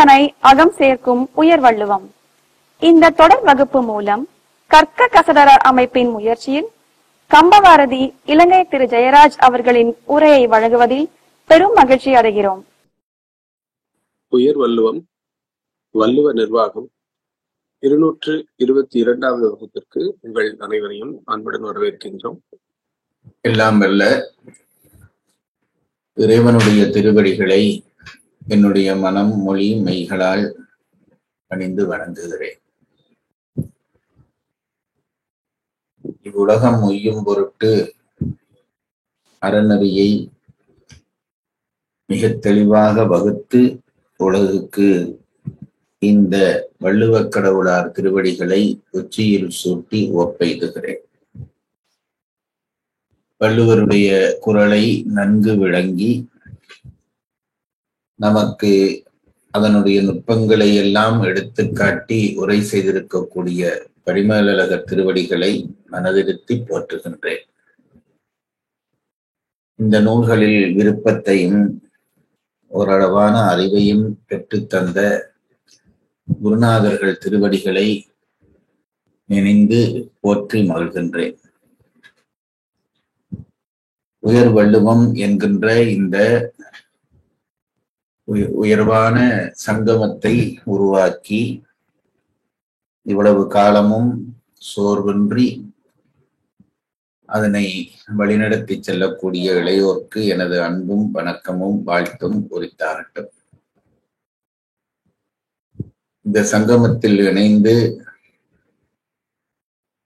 தனை அகம் சேர்க்கும் உயர் வள்ளுவம். இந்த தொடர் வகுப்பு மூலம் கற்க கசடர அமைப்பின் முயற்சியில் கம்பவாரதி இலங்கை திரு ஜெயராஜ் அவர்களின் உரையை வழங்குவதில் பெரும் மகிழ்ச்சி அடைகிறோம். உயர் வள்ளுவம், வள்ளுவ நிர்வாகம் 222வது வகுப்பிற்கு உங்கள் அனைவரையும் அன்புடன் வரவேற்கின்றோம். எல்லாம் வல்ல இறைவனுடைய திருவடிகளை என்னுடைய மனம், மொழி, மெய்களால் பணிந்து வணங்குகிறேன். இவ்வுலகம் உய்யும் பொருட்டு அறநெறியை மிக தெளிவாக வகுத்து உலகுக்கு இந்த வள்ளுவக் கடவுளார் திருவடிகளை உச்சியில் சூட்டி ஒப்பெய்துகிறேன். வள்ளுவருடைய குரலை நன்கு விளங்கி நமக்கு அதனுடைய நுட்பங்களை எல்லாம் எடுத்துக்காட்டி உரை செய்திருக்கக்கூடிய பரிமேலழக திருவடிகளை மனதிருத்தி போற்றுகின்றேன். இந்த நூல்களில் விருப்பத்தையும் ஓரளவான அறிவையும் பெற்றுத்தந்த குருநாதர்கள் திருவடிகளை நினைந்து போற்றி மகிழ்கின்றேன். உயர் வள்ளுவம் என்கின்ற இந்த உயர்வான சங்கமத்தை உருவாக்கி இவ்வளவு காலமும் சோர்வின்றி அதனை வழிநடத்தி செல்லக்கூடிய இளையோர்க்கு எனது அன்பும் வணக்கமும் வாழ்த்தும் உரித்தாகட்டும். இந்த சங்கமத்தில் இணைந்து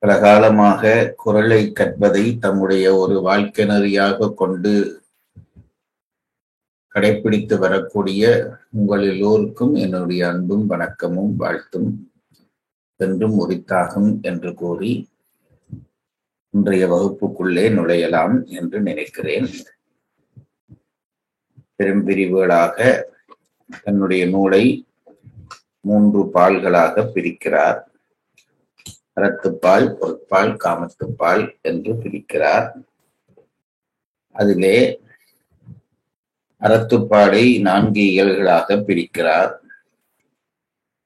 பல காலமாக குரலை கற்பதை தம்முடைய ஒரு வாழ்க்கை நெறியாக கொண்டு கடைபிடித்து வரக்கூடிய உங்கள் எல்லோருக்கும் என்னுடைய அன்பும் வணக்கமும் வாழ்த்தும் என்றும் உரித்தாகும் என்று கூறி இன்றைய வகுப்புக்குள்ளே நுழையலாம் என்று நினைக்கிறேன். பெரும்பிரிவுகளாக தன்னுடைய நூலை 3 பால்களாக பிரிக்கிறார். அறத்துப்பால், பொருட்பால், காமத்துப்பால் என்று பிரிக்கிறார். அதிலே அறத்துப்பாலை 4 இயல்களாக பிரிக்கிறார்.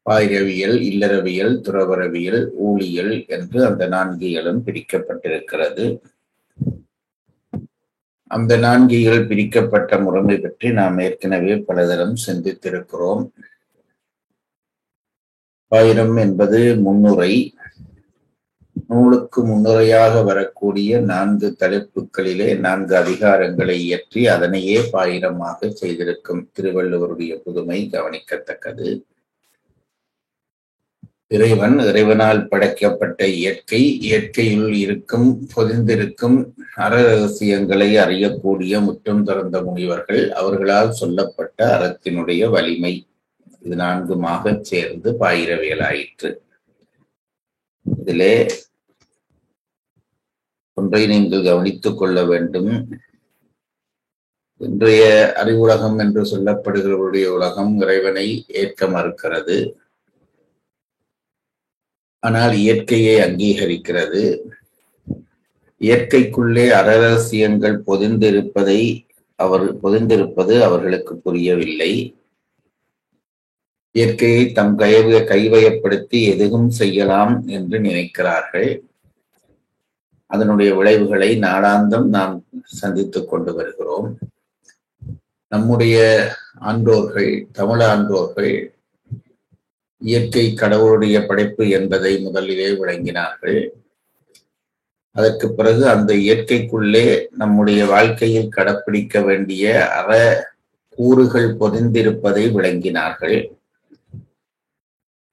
பாயிரவியல், இல்லறவியல், துறவரவியல், ஊழியல் என்று அந்த 4 இயலும் பிரிக்கப்பட்டிருக்கிறது. அந்த 4 இயல் பிரிக்கப்பட்ட முறைமை பற்றி நாம் ஏற்கனவே பலதரம் சிந்தித்திருக்கிறோம். பாயிரம் என்பது முன்னுரை. நூலுக்கு முன்னுரையாக வரக்கூடிய 4 தலைப்புகளிலே 4 அதிகாரங்களை இயற்றி அதனையே பாயிரமாக செய்திருக்கும் திருவள்ளுவருடைய புதுமை கவனிக்கத்தக்கது. இறைவன், இறைவனால் படைக்கப்பட்ட இயற்கை, இயற்கையுள் இருக்கும் பொதிந்திருக்கும் அற ரகசியங்களை அறியக்கூடிய முற்றும் திறந்த முனிவர்கள், அவர்களால் சொல்லப்பட்ட அறத்தினுடைய வலிமை, இது 4மாக சேர்ந்து பாயிரவியலாயிற்று. இதிலே ஒன்றை நீங்கள் கவனித்துக் கொள்ள வேண்டும். இன்றைய அறிவுலகம் என்று சொல்லப்படுகிறவருடைய உலகம் இறைவனை ஏற்க மறுக்கிறது. ஆனால் இயற்கையை அங்கீகரிக்கிறது. இயற்கைக்குள்ளே அறரகசியங்கள் பொதிந்திருப்பது அவர்களுக்கு புரியவில்லை. இயற்கையை தம் கைவயப்படுத்தி எதுவும் செய்யலாம் என்று நினைக்கிறார்கள். அதனுடைய விளைவுகளை நாளாந்தம் நாம் சந்தித்துக் கொண்டு வருகிறோம். நம்முடைய ஆன்றோர்கள், தமிழ் ஆன்றோர்கள் இயற்கை கடவுளுடைய படைப்பு என்பதை முதலிலே விளங்கினார்கள். அதற்கு பிறகு அந்த இயற்கைக்குள்ளே நம்முடைய வாழ்க்கையில் கடைப்பிடிக்க வேண்டிய அற கூறுகள் பொதிந்திருப்பதை விளங்கினார்கள்.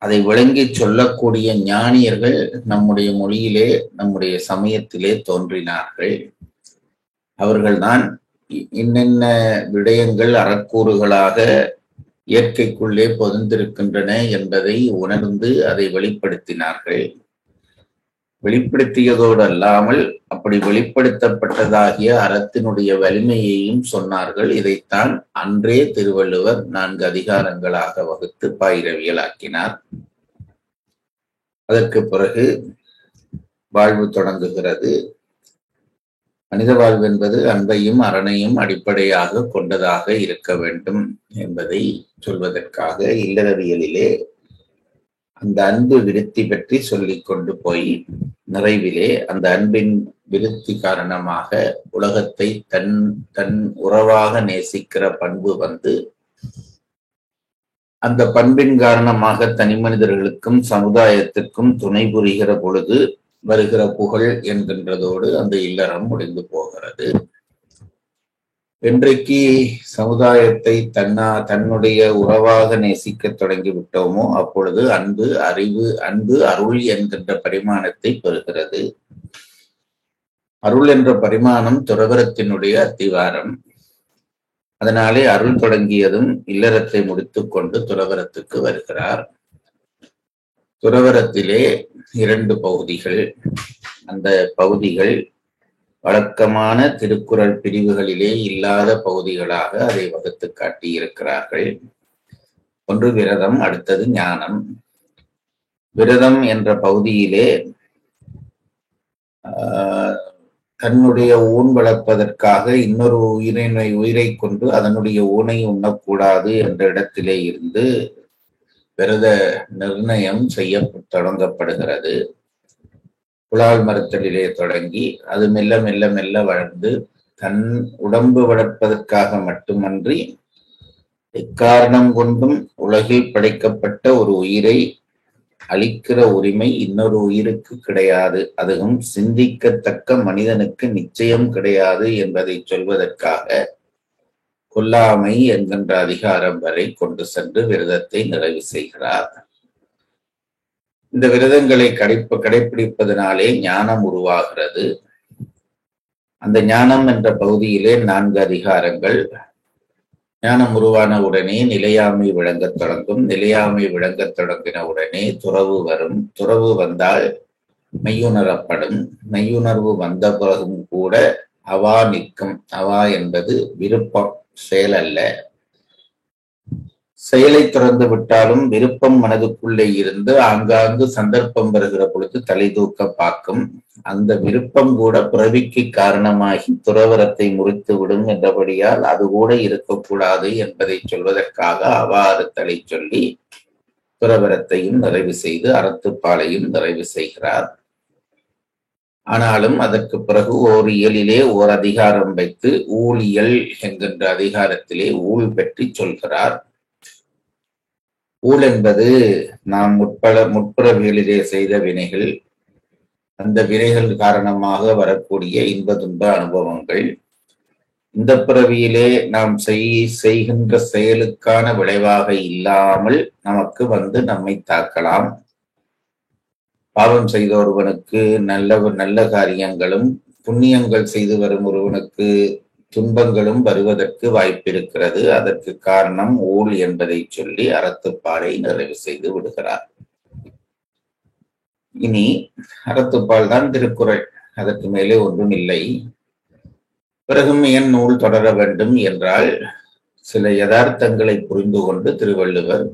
அதை விளங்கி சொல்லக்கூடிய ஞானியர்கள் நம்முடைய மொழியிலே, நம்முடைய சமயத்திலே தோன்றினார்கள். அவர்கள்தான் இன்னென்ன விடயங்கள் அறக்கூறுகளாக இயற்கைக்குள்ளே பொதிந்திருக்கின்றன என்பதை உணர்ந்து அதை வெளிப்படுத்தினார்கள். வெளிப்படுத்தியதோடு அல்லாமல் அப்படி வெளிப்படுத்தப்பட்டதாகிய அறத்தினுடைய வலிமையையும் சொன்னார்கள். இதைத்தான் அன்றே திருவள்ளுவர் 4 அதிகாரங்களாக வகுத்து பாயிரவியலாக்கினார். அதற்கு பிறகு வாழ்வு தொடங்குகிறது. மனித வாழ்வு என்பது அன்பையும் அறனையும் அடிப்படையாக கொண்டதாக இருக்க வேண்டும் என்பதை சொல்வதற்காக இல்லறவியலிலே அந்த அன்பு விருத்தி பற்றி சொல்லிக் கொண்டு போய் நிறைவிலே அந்த அன்பின் விருத்தி காரணமாக உலகத்தை தன் தன் உறவாக நேசிக்கிற பண்பு வந்து அந்த பண்பின் காரணமாக தனி மனிதர்களுக்கும் சமுதாயத்திற்கும் துணை புரிகிற பொழுது வருகிற புகழ் என்கின்றதோடு அந்த இல்லறம் முடிந்து போகிறது. இன்றைக்கு சமுதாயத்தை தன்னுடைய உறவாக நேசிக்க தொடங்கி விட்டோமோ அப்பொழுது அன்பு அருள் என்கின்ற பரிமாணத்தை பெறுகிறது. அருள் என்ற பரிமாணம் துறவரத்தினுடைய அத்திவாரம். அதனாலே அருள் தொடங்கியதும் இல்லறத்தை முடித்துக் கொண்டு துறவரத்துக்கு வருகிறார். துறவரத்திலே 2 பகுதிகள். அந்த பகுதிகள் வழக்கமான திருக்குறள் பிரிவுகளிலே இல்லாத பகுதிகளாக அதை வகுத்து காட்டி இருக்கிறார்கள். ஒன்று விரதம், அடுத்தது ஞானம். விரதம் என்ற பகுதியிலே தன்னுடைய ஊன் வளர்ப்பதற்காக இன்னொரு உயிரை கொண்டு அதனுடைய ஊனை உண்ணக்கூடாது என்ற இடத்திலே இருந்து விரத நிர்ணயம் செய்ய தொடங்கப்படுகிறது. புலால் மறுத்தலிலே தொடங்கி அது மெல்ல மெல்ல மெல்ல வளர்ந்து தன் உடம்பு வளர்ப்பதற்காக மட்டுமன்றி எக்காரணம் கொண்டும் உலகில் படைக்கப்பட்ட ஒரு உயிரை அழிக்கிற உரிமை இன்னொரு உயிருக்கு கிடையாது, அதுவும் சிந்திக்கத்தக்க மனிதனுக்கு நிச்சயம் கிடையாது என்பதை சொல்வதற்காக கொல்லாமை என்கின்ற அதிகாரம் வரை கொண்டு சென்று விரதத்தை நிறைவு செய்கிறார். இந்த விரதங்களை கடைப்பிடிப்பதனாலே ஞானம் உருவாகிறது. அந்த ஞானம் என்ற பகுதியிலே 4 அதிகாரங்கள். ஞானம் உருவான உடனே நிலையாமை விளங்கத் தொடங்கும். நிலையாமை விளங்கத் தொடங்கின உடனே துறவு வரும். துறவு வந்தால் மெய்யுணரப்படும். மெய்யுணர்வு வந்த பிறகும் கூட அவா நிற்கும். அவா என்பது விருப்பம், செயல் அல்ல. செயலை திறந்து விட்டாலும் விருப்பம் மனதுக்குள்ளே இருந்து ஆங்காங்கு சந்தர்ப்பம் வருகிற பொழுது தலை தூக்க பார்க்கும். அந்த விருப்பம் கூட பிறவிக்கு காரணமாகி துறவரத்தை முறித்து விடும் என்றபடியால் அது கூட இருக்கக்கூடாது என்பதை சொல்வதற்காக அவாறுத்தலை சொல்லி துறவரத்தையும் நிறைவு செய்து அறத்துப்பாலையும் நிறைவு செய்கிறார். ஆனாலும் அதற்கு பிறகு ஓர் இயலிலே ஓர் அதிகாரம் வைத்து ஊழியல் என்கின்ற அதிகாரத்திலே ஊழ் பற்றி சொல்கிறார். ஊழ் என்பது நாம் முற்புறவியலிலே செய்த வினைகள், அந்த வினைகள் காரணமாக வரக்கூடிய இன்ப துன்ப அனுபவங்கள். இந்த பிறவியிலே நாம் செய்கின்ற செயலுக்கான விளைவாக இல்லாமல் நமக்கு வந்து நம்மை தாக்கலாம். பாவம் செய்த ஒருவனுக்கு நல்ல காரியங்களும், புண்ணியங்கள் செய்து வரும் ஒருவனுக்கு துன்பங்களும் வருவதற்கு வாய்ப்பிருக்கிறது. அதற்கு காரணம் ஊழ் என்பதை சொல்லி அறத்துப்பாலை நிறைவு செய்து விடுகிறார். இனி அறத்துப்பால் தான் திருக்குறள், அதற்கு மேலே ஒன்றும் இல்லை. பிறகும் ஏன் நூல் தொடர வேண்டும் என்றால் சில யதார்த்தங்களை புரிந்து கொண்டு திருவள்ளுவர்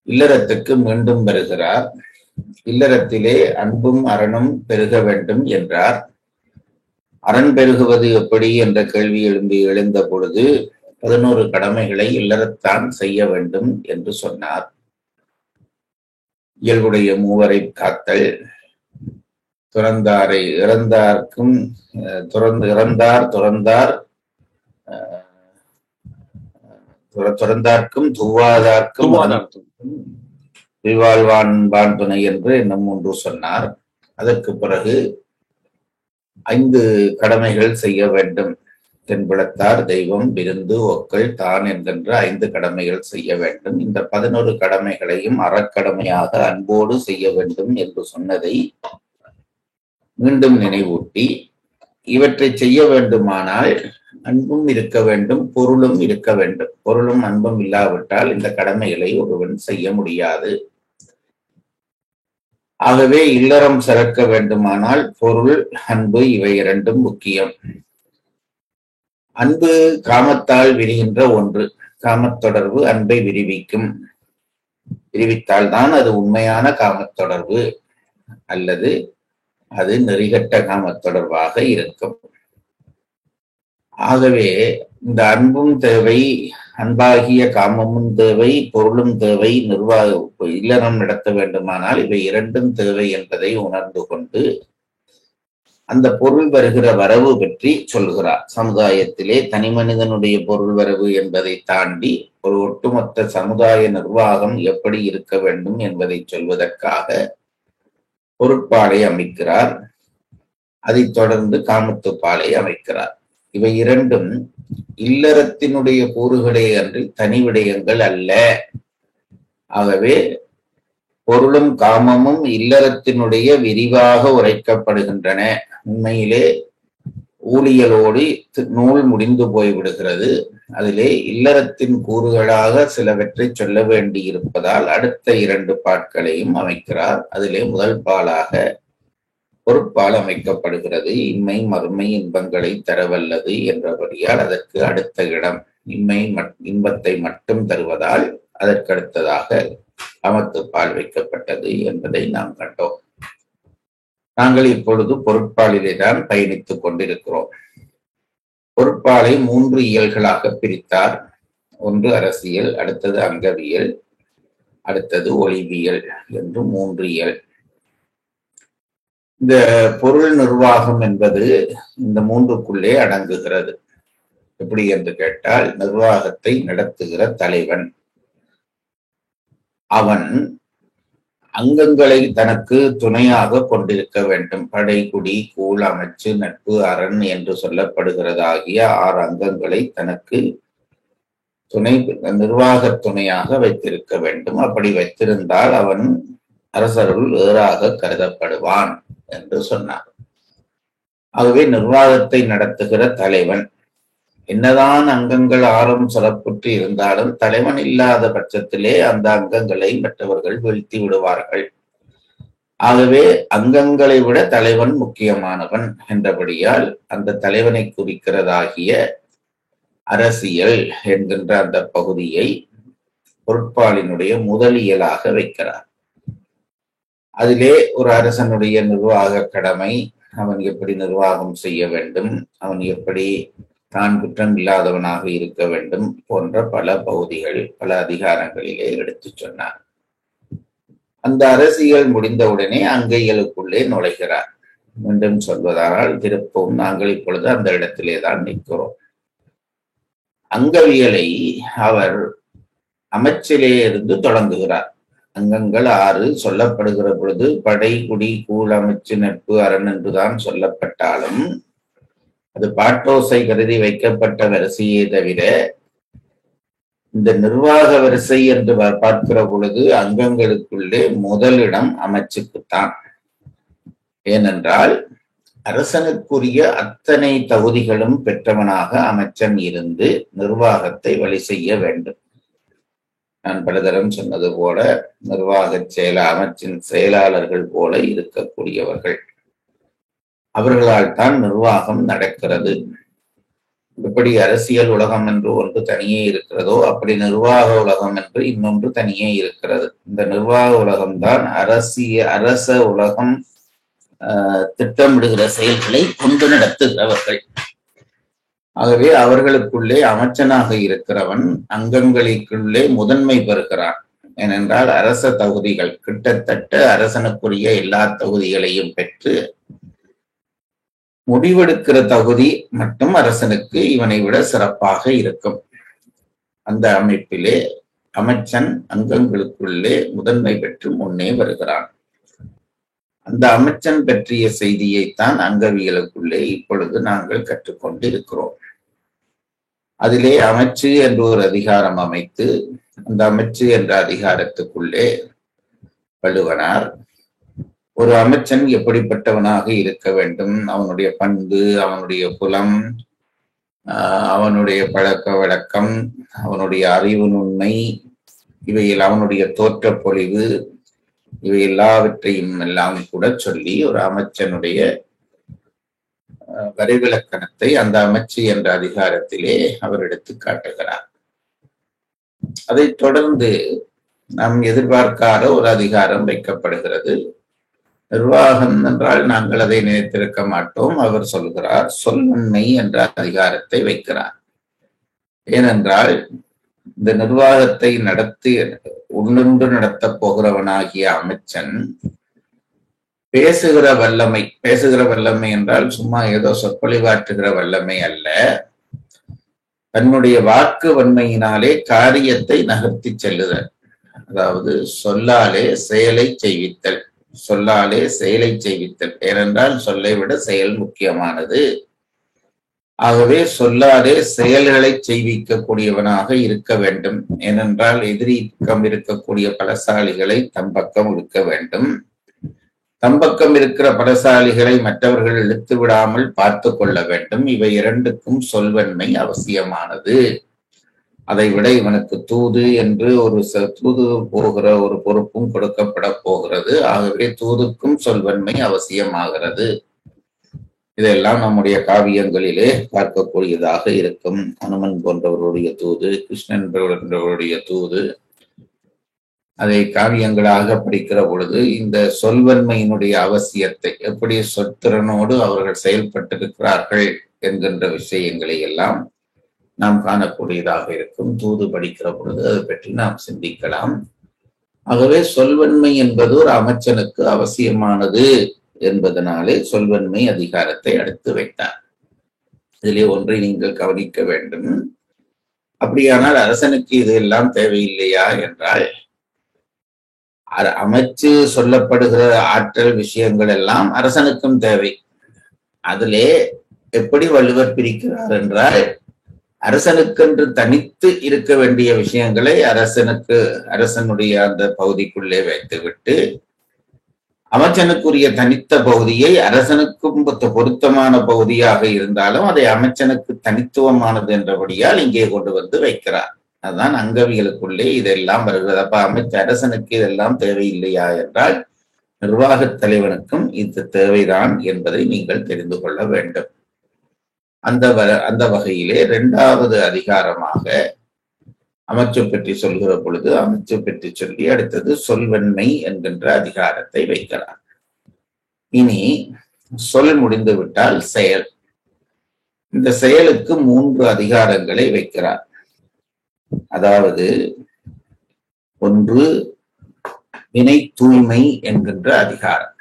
இல்லறத்துக்கு மீண்டும் வருகிறார். இல்லறத்திலே அன்பும் அறனும் பெருக வேண்டும் என்றார். அரண் பெருகுவது எப்படி என்ற கேள்வி எழுந்த பொழுது 11 கடமைகளை இல்லறத்தான் செய்ய வேண்டும் என்று சொன்னார். இயல்புடைய மூவரை காத்தல், துறந்தாரை இறந்தார்க்கும் துறந்தார்க்கும் தூவாதார்க்கும் வாழ்வான் துணை என்று இன்னும் 3 சொன்னார். அதற்கு பிறகு 5 கடமைகள் செய்ய வேண்டும். தென்புலத்தார், தெய்வம், விருந்து, ஒக்கள், தான் என்கின்ற 5 கடமைகள் செய்ய வேண்டும். இந்த 11 கடமைகளையும் அறக்கடமையாக அன்போடு செய்ய வேண்டும் என்று சொன்னதை மீண்டும் நினைவூட்டி, இவற்றை செய்ய வேண்டுமானால் அன்பும் இருக்க வேண்டும், பொருளும் இருக்க வேண்டும். பொருளும் அன்பும் இல்லாவிட்டால் இந்த கடமைகளை ஒருவன் செய்ய முடியாது. ஆகவே இல்லறம் சிறக்க வேண்டுமானால் பொருள், அன்பு இவை 2ம் முக்கியம். அன்பு காமத்தால் விரிகின்ற ஒன்று. காமத்தொடர்பு அன்பை விரிவித்தால்தான் அது உண்மையான காமத்தொடர்பு. அல்லது அது நெறிகட்ட காம தொடர்பாக இருக்கும். ஆகவே இந்த அன்பும் தேவை, அன்பாகிய காமமும் தேவை, பொருளும் தேவை. நிர்வாக இல்லறம் நடத்த வேண்டுமானால் இவை இரண்டும் தேவை என்பதை உணர்ந்து கொண்டு அந்த பொருள் வருகிற வரவு பற்றி சொல்கிறார். சமுதாயத்திலே தனி மனிதனுடைய பொருள் வரவு என்பதை தாண்டி ஒரு ஒட்டுமொத்த சமுதாய நிர்வாகம் எப்படி இருக்க வேண்டும் என்பதை சொல்வதற்காக பொருட்பாலை அமைக்கிறார். அதைத் தொடர்ந்து காமத்துப்பாலை அமைக்கிறார். இவை இரண்டும் இல்லறத்தினுடைய கூறுகளே அன்றி தனி விடயங்கள் அல்ல. ஆகவே பொருளும் காமமும் இல்லறத்தினுடைய விரிவாக உரைக்கப்படுகின்றன. உண்மையிலே ஊழியலோடு நூல் முடிந்து போய்விடுகிறது. அதிலே இல்லறத்தின் கூறுகளாக சிலவற்றை சொல்ல வேண்டி இருப்பதால் அடுத்த 2 பாட்களையும் அமைக்கிறார். அதிலே முதல் பாலாக பொருட்பால் அமைக்கப்படுகிறது. இம்மை மறுமை இன்பங்களை தரவல்லது என்றபடியால் அதற்கு அடுத்த இடம் இன்பத்தை மட்டும் தருவதால் அதற்கடுத்ததாக காமத்துப்பால் வைக்கப்பட்டது என்பதை நாம் கண்டோம். நாங்கள் இப்பொழுது பொருட்பாலிலே தான் பயணித்துக் கொண்டிருக்கிறோம். பொருட்பாலை 3 இயல்களாக பிரித்தார். ஒன்று அரசியல், அடுத்தது அங்கவியல், அடுத்தது ஒளிவியல் என்று 3 இயல். இந்த பொருள் நிர்வாகம் என்பது இந்த 3க்குள்ளே அடங்குகிறது. எப்படி என்று கேட்டால், நிர்வாகத்தை நடத்துகிற தலைவன் அவன் அங்கங்களை தனக்கு துணையாக கொண்டிருக்க வேண்டும். படை, குடி, கூழ், அமைச்சு, நட்பு, அரண் என்று சொல்லப்படுகிறதாகிய 6 அங்கங்களை தனக்கு நிர்வாக துணையாக வைத்திருக்க வேண்டும். அப்படி வைத்திருந்தால் அவன் அரசருள் வேறாக கருதப்படுவான் என்று சொன்னார். ஆகவே நிர்வாகத்தை நடத்துகிற தலைவன் என்னதான் அங்கங்கள் 6ம் சிறப்புற்று இருந்தாலும் தலைவன் இல்லாத பட்சத்திலே அந்த அங்கங்களை மற்றவர்கள் வீழ்த்தி விடுவார்கள். ஆகவே அங்கங்களை விட தலைவன் முக்கியமானவன் என்றபடியால் அந்த தலைவனை குறிக்கிறதாகிய அரசியல் என்கின்ற அந்த பகுதியை பொருட்பாலினுடைய முதலியலாக வைக்கிறார். அதிலே ஒரு அரசனுடைய நிர்வாக கடமை, அவன் எப்படி நிர்வாகம் செய்ய வேண்டும், அவன் எப்படி தான் குற்றம் இல்லாதவனாக இருக்க வேண்டும் போன்ற பல பகுதிகள் பல அதிகாரங்களிலே எடுத்து சொன்னார். அந்த அரசியல் முடிந்தவுடனே அங்கைகளுக்குள்ளே நுழைகிறார். மீண்டும் சொல்வதானால் திருப்பவும் நாங்கள் இப்பொழுது அந்த இடத்திலே தான் நிற்கிறோம். அங்கவியலை அவர் அமைச்சிலே இருந்து தொடங்குகிறார். அங்கங்கள் 6 சொல்லப்படுகிற பொழுது படை, குடி, கூழ், அமைச்சு, நட்பு, அரண் என்றுதான் சொல்லப்பட்டாலும் அது பாட்டோசை கருதி வைக்கப்பட்ட வரிசையே தவிர இந்த நிர்வாக வரிசை என்று பார்க்கிற பொழுது அங்கங்களுக்குள்ளே முதலிடம் அமைச்சுக்குத்தான். ஏனென்றால் அரசனுக்குரிய அத்தனை தகுதிகளும் பெற்றவனாக அமைச்சன் இருந்து நிர்வாகத்தை வழி செய்ய வேண்டும். நான் பலதரம் சொன்னது போல நிர்வாக அமைச்சின் செயலாளர்கள் போல இருக்கக்கூடியவர்கள். அவர்களால் தான் நிர்வாகம் நடக்கிறது. எப்படி அரசியல் உலகம் என்று ஒன்று தனியே இருக்கிறதோ அப்படி நிர்வாக உலகம் என்று இன்னொன்று தனியே இருக்கிறது. இந்த நிர்வாக உலகம்தான் அரச உலகம் திட்டமிடுகிற செயல்களை கொண்டு நடத்துகிறவர்கள். ஆகவே அவர்களுக்குள்ளே அமைச்சனாக இருக்கிறவன் அங்கங்களுக்குள்ளே முதன்மை பெறுகிறான். ஏனென்றால் அரச தகுதிகள் கிட்டத்தட்ட அரசனுக்குரிய எல்லா தகுதிகளையும் பெற்று முடிவெடுக்கிற தகுதி மட்டும் அரசனுக்கு இவனை விட சிறப்பாக இருக்கும். அந்த அமைப்பிலே அமைச்சன் அங்கங்களுக்குள்ளே முதன்மை பெற்று முன்னே வருகிறான். அந்த அமைச்சன் பற்றிய செய்தியைத்தான் அங்கவியலுக்குள்ளே இப்பொழுது நாங்கள் கற்றுக்கொண்டு இருக்கிறோம். அதிலே அமைச்சு என்று ஒரு அதிகாரம் அமைத்து அந்த அமைச்சு என்ற அதிகாரத்துக்குள்ளே வள்ளுவனார் ஒரு அமைச்சன் எப்படிப்பட்டவனாக இருக்க வேண்டும், அவனுடைய பண்பு, அவனுடைய குலம், அவனுடைய பழக்க வழக்கம், அவனுடைய அறிவு நுண்மை, இவையில் அவனுடைய தோற்ற பொலிவு, இவை எல்லாவற்றையும் எல்லாம் கூட சொல்லி ஒரு அமைச்சனுடைய வரைவிலக்கணத்தை அந்த அமைச்சு என்ற அதிகாரத்திலே அவர் எடுத்து காட்டுகிறார். அதைத் தொடர்ந்து நாம் எதிர்பார்க்காத ஒரு அதிகாரம் வைக்கப்படுகிறது. நிர்வாகம் என்றால் நாங்கள் அதை நினைத்திருக்க மாட்டோம். அவர் சொல்கிறார் சொல்வன்மை என்ற அதிகாரத்தை வைக்கிறார். ஏனென்றால் இந்த நிர்வாகத்தை நடத்தி உணர்ந்து நடத்தப் போகிறவனாகிய அமைச்சன் பேசுகிற வல்லமை என்றால் சும்மா ஏதோ சொற்பொழிவாற்றுகிற வல்லமை அல்ல, தன்னுடைய வாக்கு வன்மையினாலே காரியத்தை நகர்த்தி செல்லுதல். அதாவது சொல்லாலே செயலை செய்வித்தல். ஏனென்றால் சொல்லை விட செயல் முக்கியமானது. ஆகவே சொல்லாலே செயல்களை செய்விக்கக்கூடியவனாக இருக்க வேண்டும். ஏனென்றால் எதிரி பக்கம் இருக்கக்கூடிய பலசாலிகளை தம் பக்கம் இழுக்க வேண்டும். தம் பக்கம் இருக்கிற பலசாலிகளை மற்றவர்கள் இழுத்து விடாமல் பார்த்து கொள்ள வேண்டும். இவை இரண்டுக்கும் சொல்வன்மை அவசியமானது. அதை விட இவனுக்கு தூது என்று தூது போகிற ஒரு பொறுப்பும் கொடுக்கப்பட போகிறது. ஆகவே தூதுக்கும் சொல்வன்மை அவசியமாகிறது. இதெல்லாம் நம்முடைய காவியங்களிலே பார்க்கக்கூடியதாக இருக்கும். அனுமன் போன்றவருடைய தூது, கிருஷ்ணன் போன்றவருடைய தூது, அதை காவியங்களாக படிக்கிற பொழுது இந்த சொல்வன்மையினுடைய அவசியத்தை, எப்படி சொத்திறனோடு அவர்கள் செயல்பட்டிருக்கிறார்கள் என்கின்ற விஷயங்களை எல்லாம் நாம் காணக்கூடியதாக இருக்கும். தூது படிக்கிற பொழுது அதை பற்றி நாம் சிந்திக்கலாம். ஆகவே சொல்வன்மை என்பது ஒரு அமைச்சனுக்கு அவசியமானது என்பதனாலே சொல்வன்மை அதிகாரத்தை அடுத்து வைத்தார். இதிலே ஒன்றை நீங்கள் கவனிக்க வேண்டும். அப்படியானால் அரசனுக்கு இதெல்லாம் தேவையில்லையா என்றால், அமைச்சு சொல்லப்படுகிற ஆற்றல் விஷயங்கள் எல்லாம் அரசனுக்கும் தேவை. அதிலே எப்படி வள்ளுவர் பிரிக்கிறார் என்றால், அரசனுக்கென்று தனித்து இருக்க வேண்டிய விஷயங்களை அரசனுடைய அந்த பகுதிக்குள்ளே வைத்துவிட்டு, அமைச்சனுக்குரிய தனித்த பகுதியை அரசனுக்கும் பொருத்தமான பகுதியாக இருந்தாலும் அதை அமைச்சனுக்கு தனித்துவமானது என்றபடியால் இங்கே கொண்டு வந்து வைக்கிறார். அதுதான் அங்கவியலுக்குள்ளே இதெல்லாம் வருகிறது. அப்ப அரசனுக்கு இதெல்லாம் தேவையில்லையா என்றால், நிர்வாகத் தலைவனுக்கும் இது தேவைதான் என்பதை நீங்கள் தெரிந்து கொள்ள வேண்டும். அந்த வகையிலே இரண்டாவது அதிகாரமாக அமைச்சு பற்றி சொல்கிற பொழுது அமைச்சு பற்றி சொல்லி அடுத்தது சொல்வன்மை என்கின்ற அதிகாரத்தை வைக்கிறார். இனி சொல் முடிந்து விட்டால் செயல். இந்த செயலுக்கு 3 அதிகாரங்களை வைக்கிறார். அதாவது ஒன்று வினை தூய்மை என்கின்ற அதிகாரம்.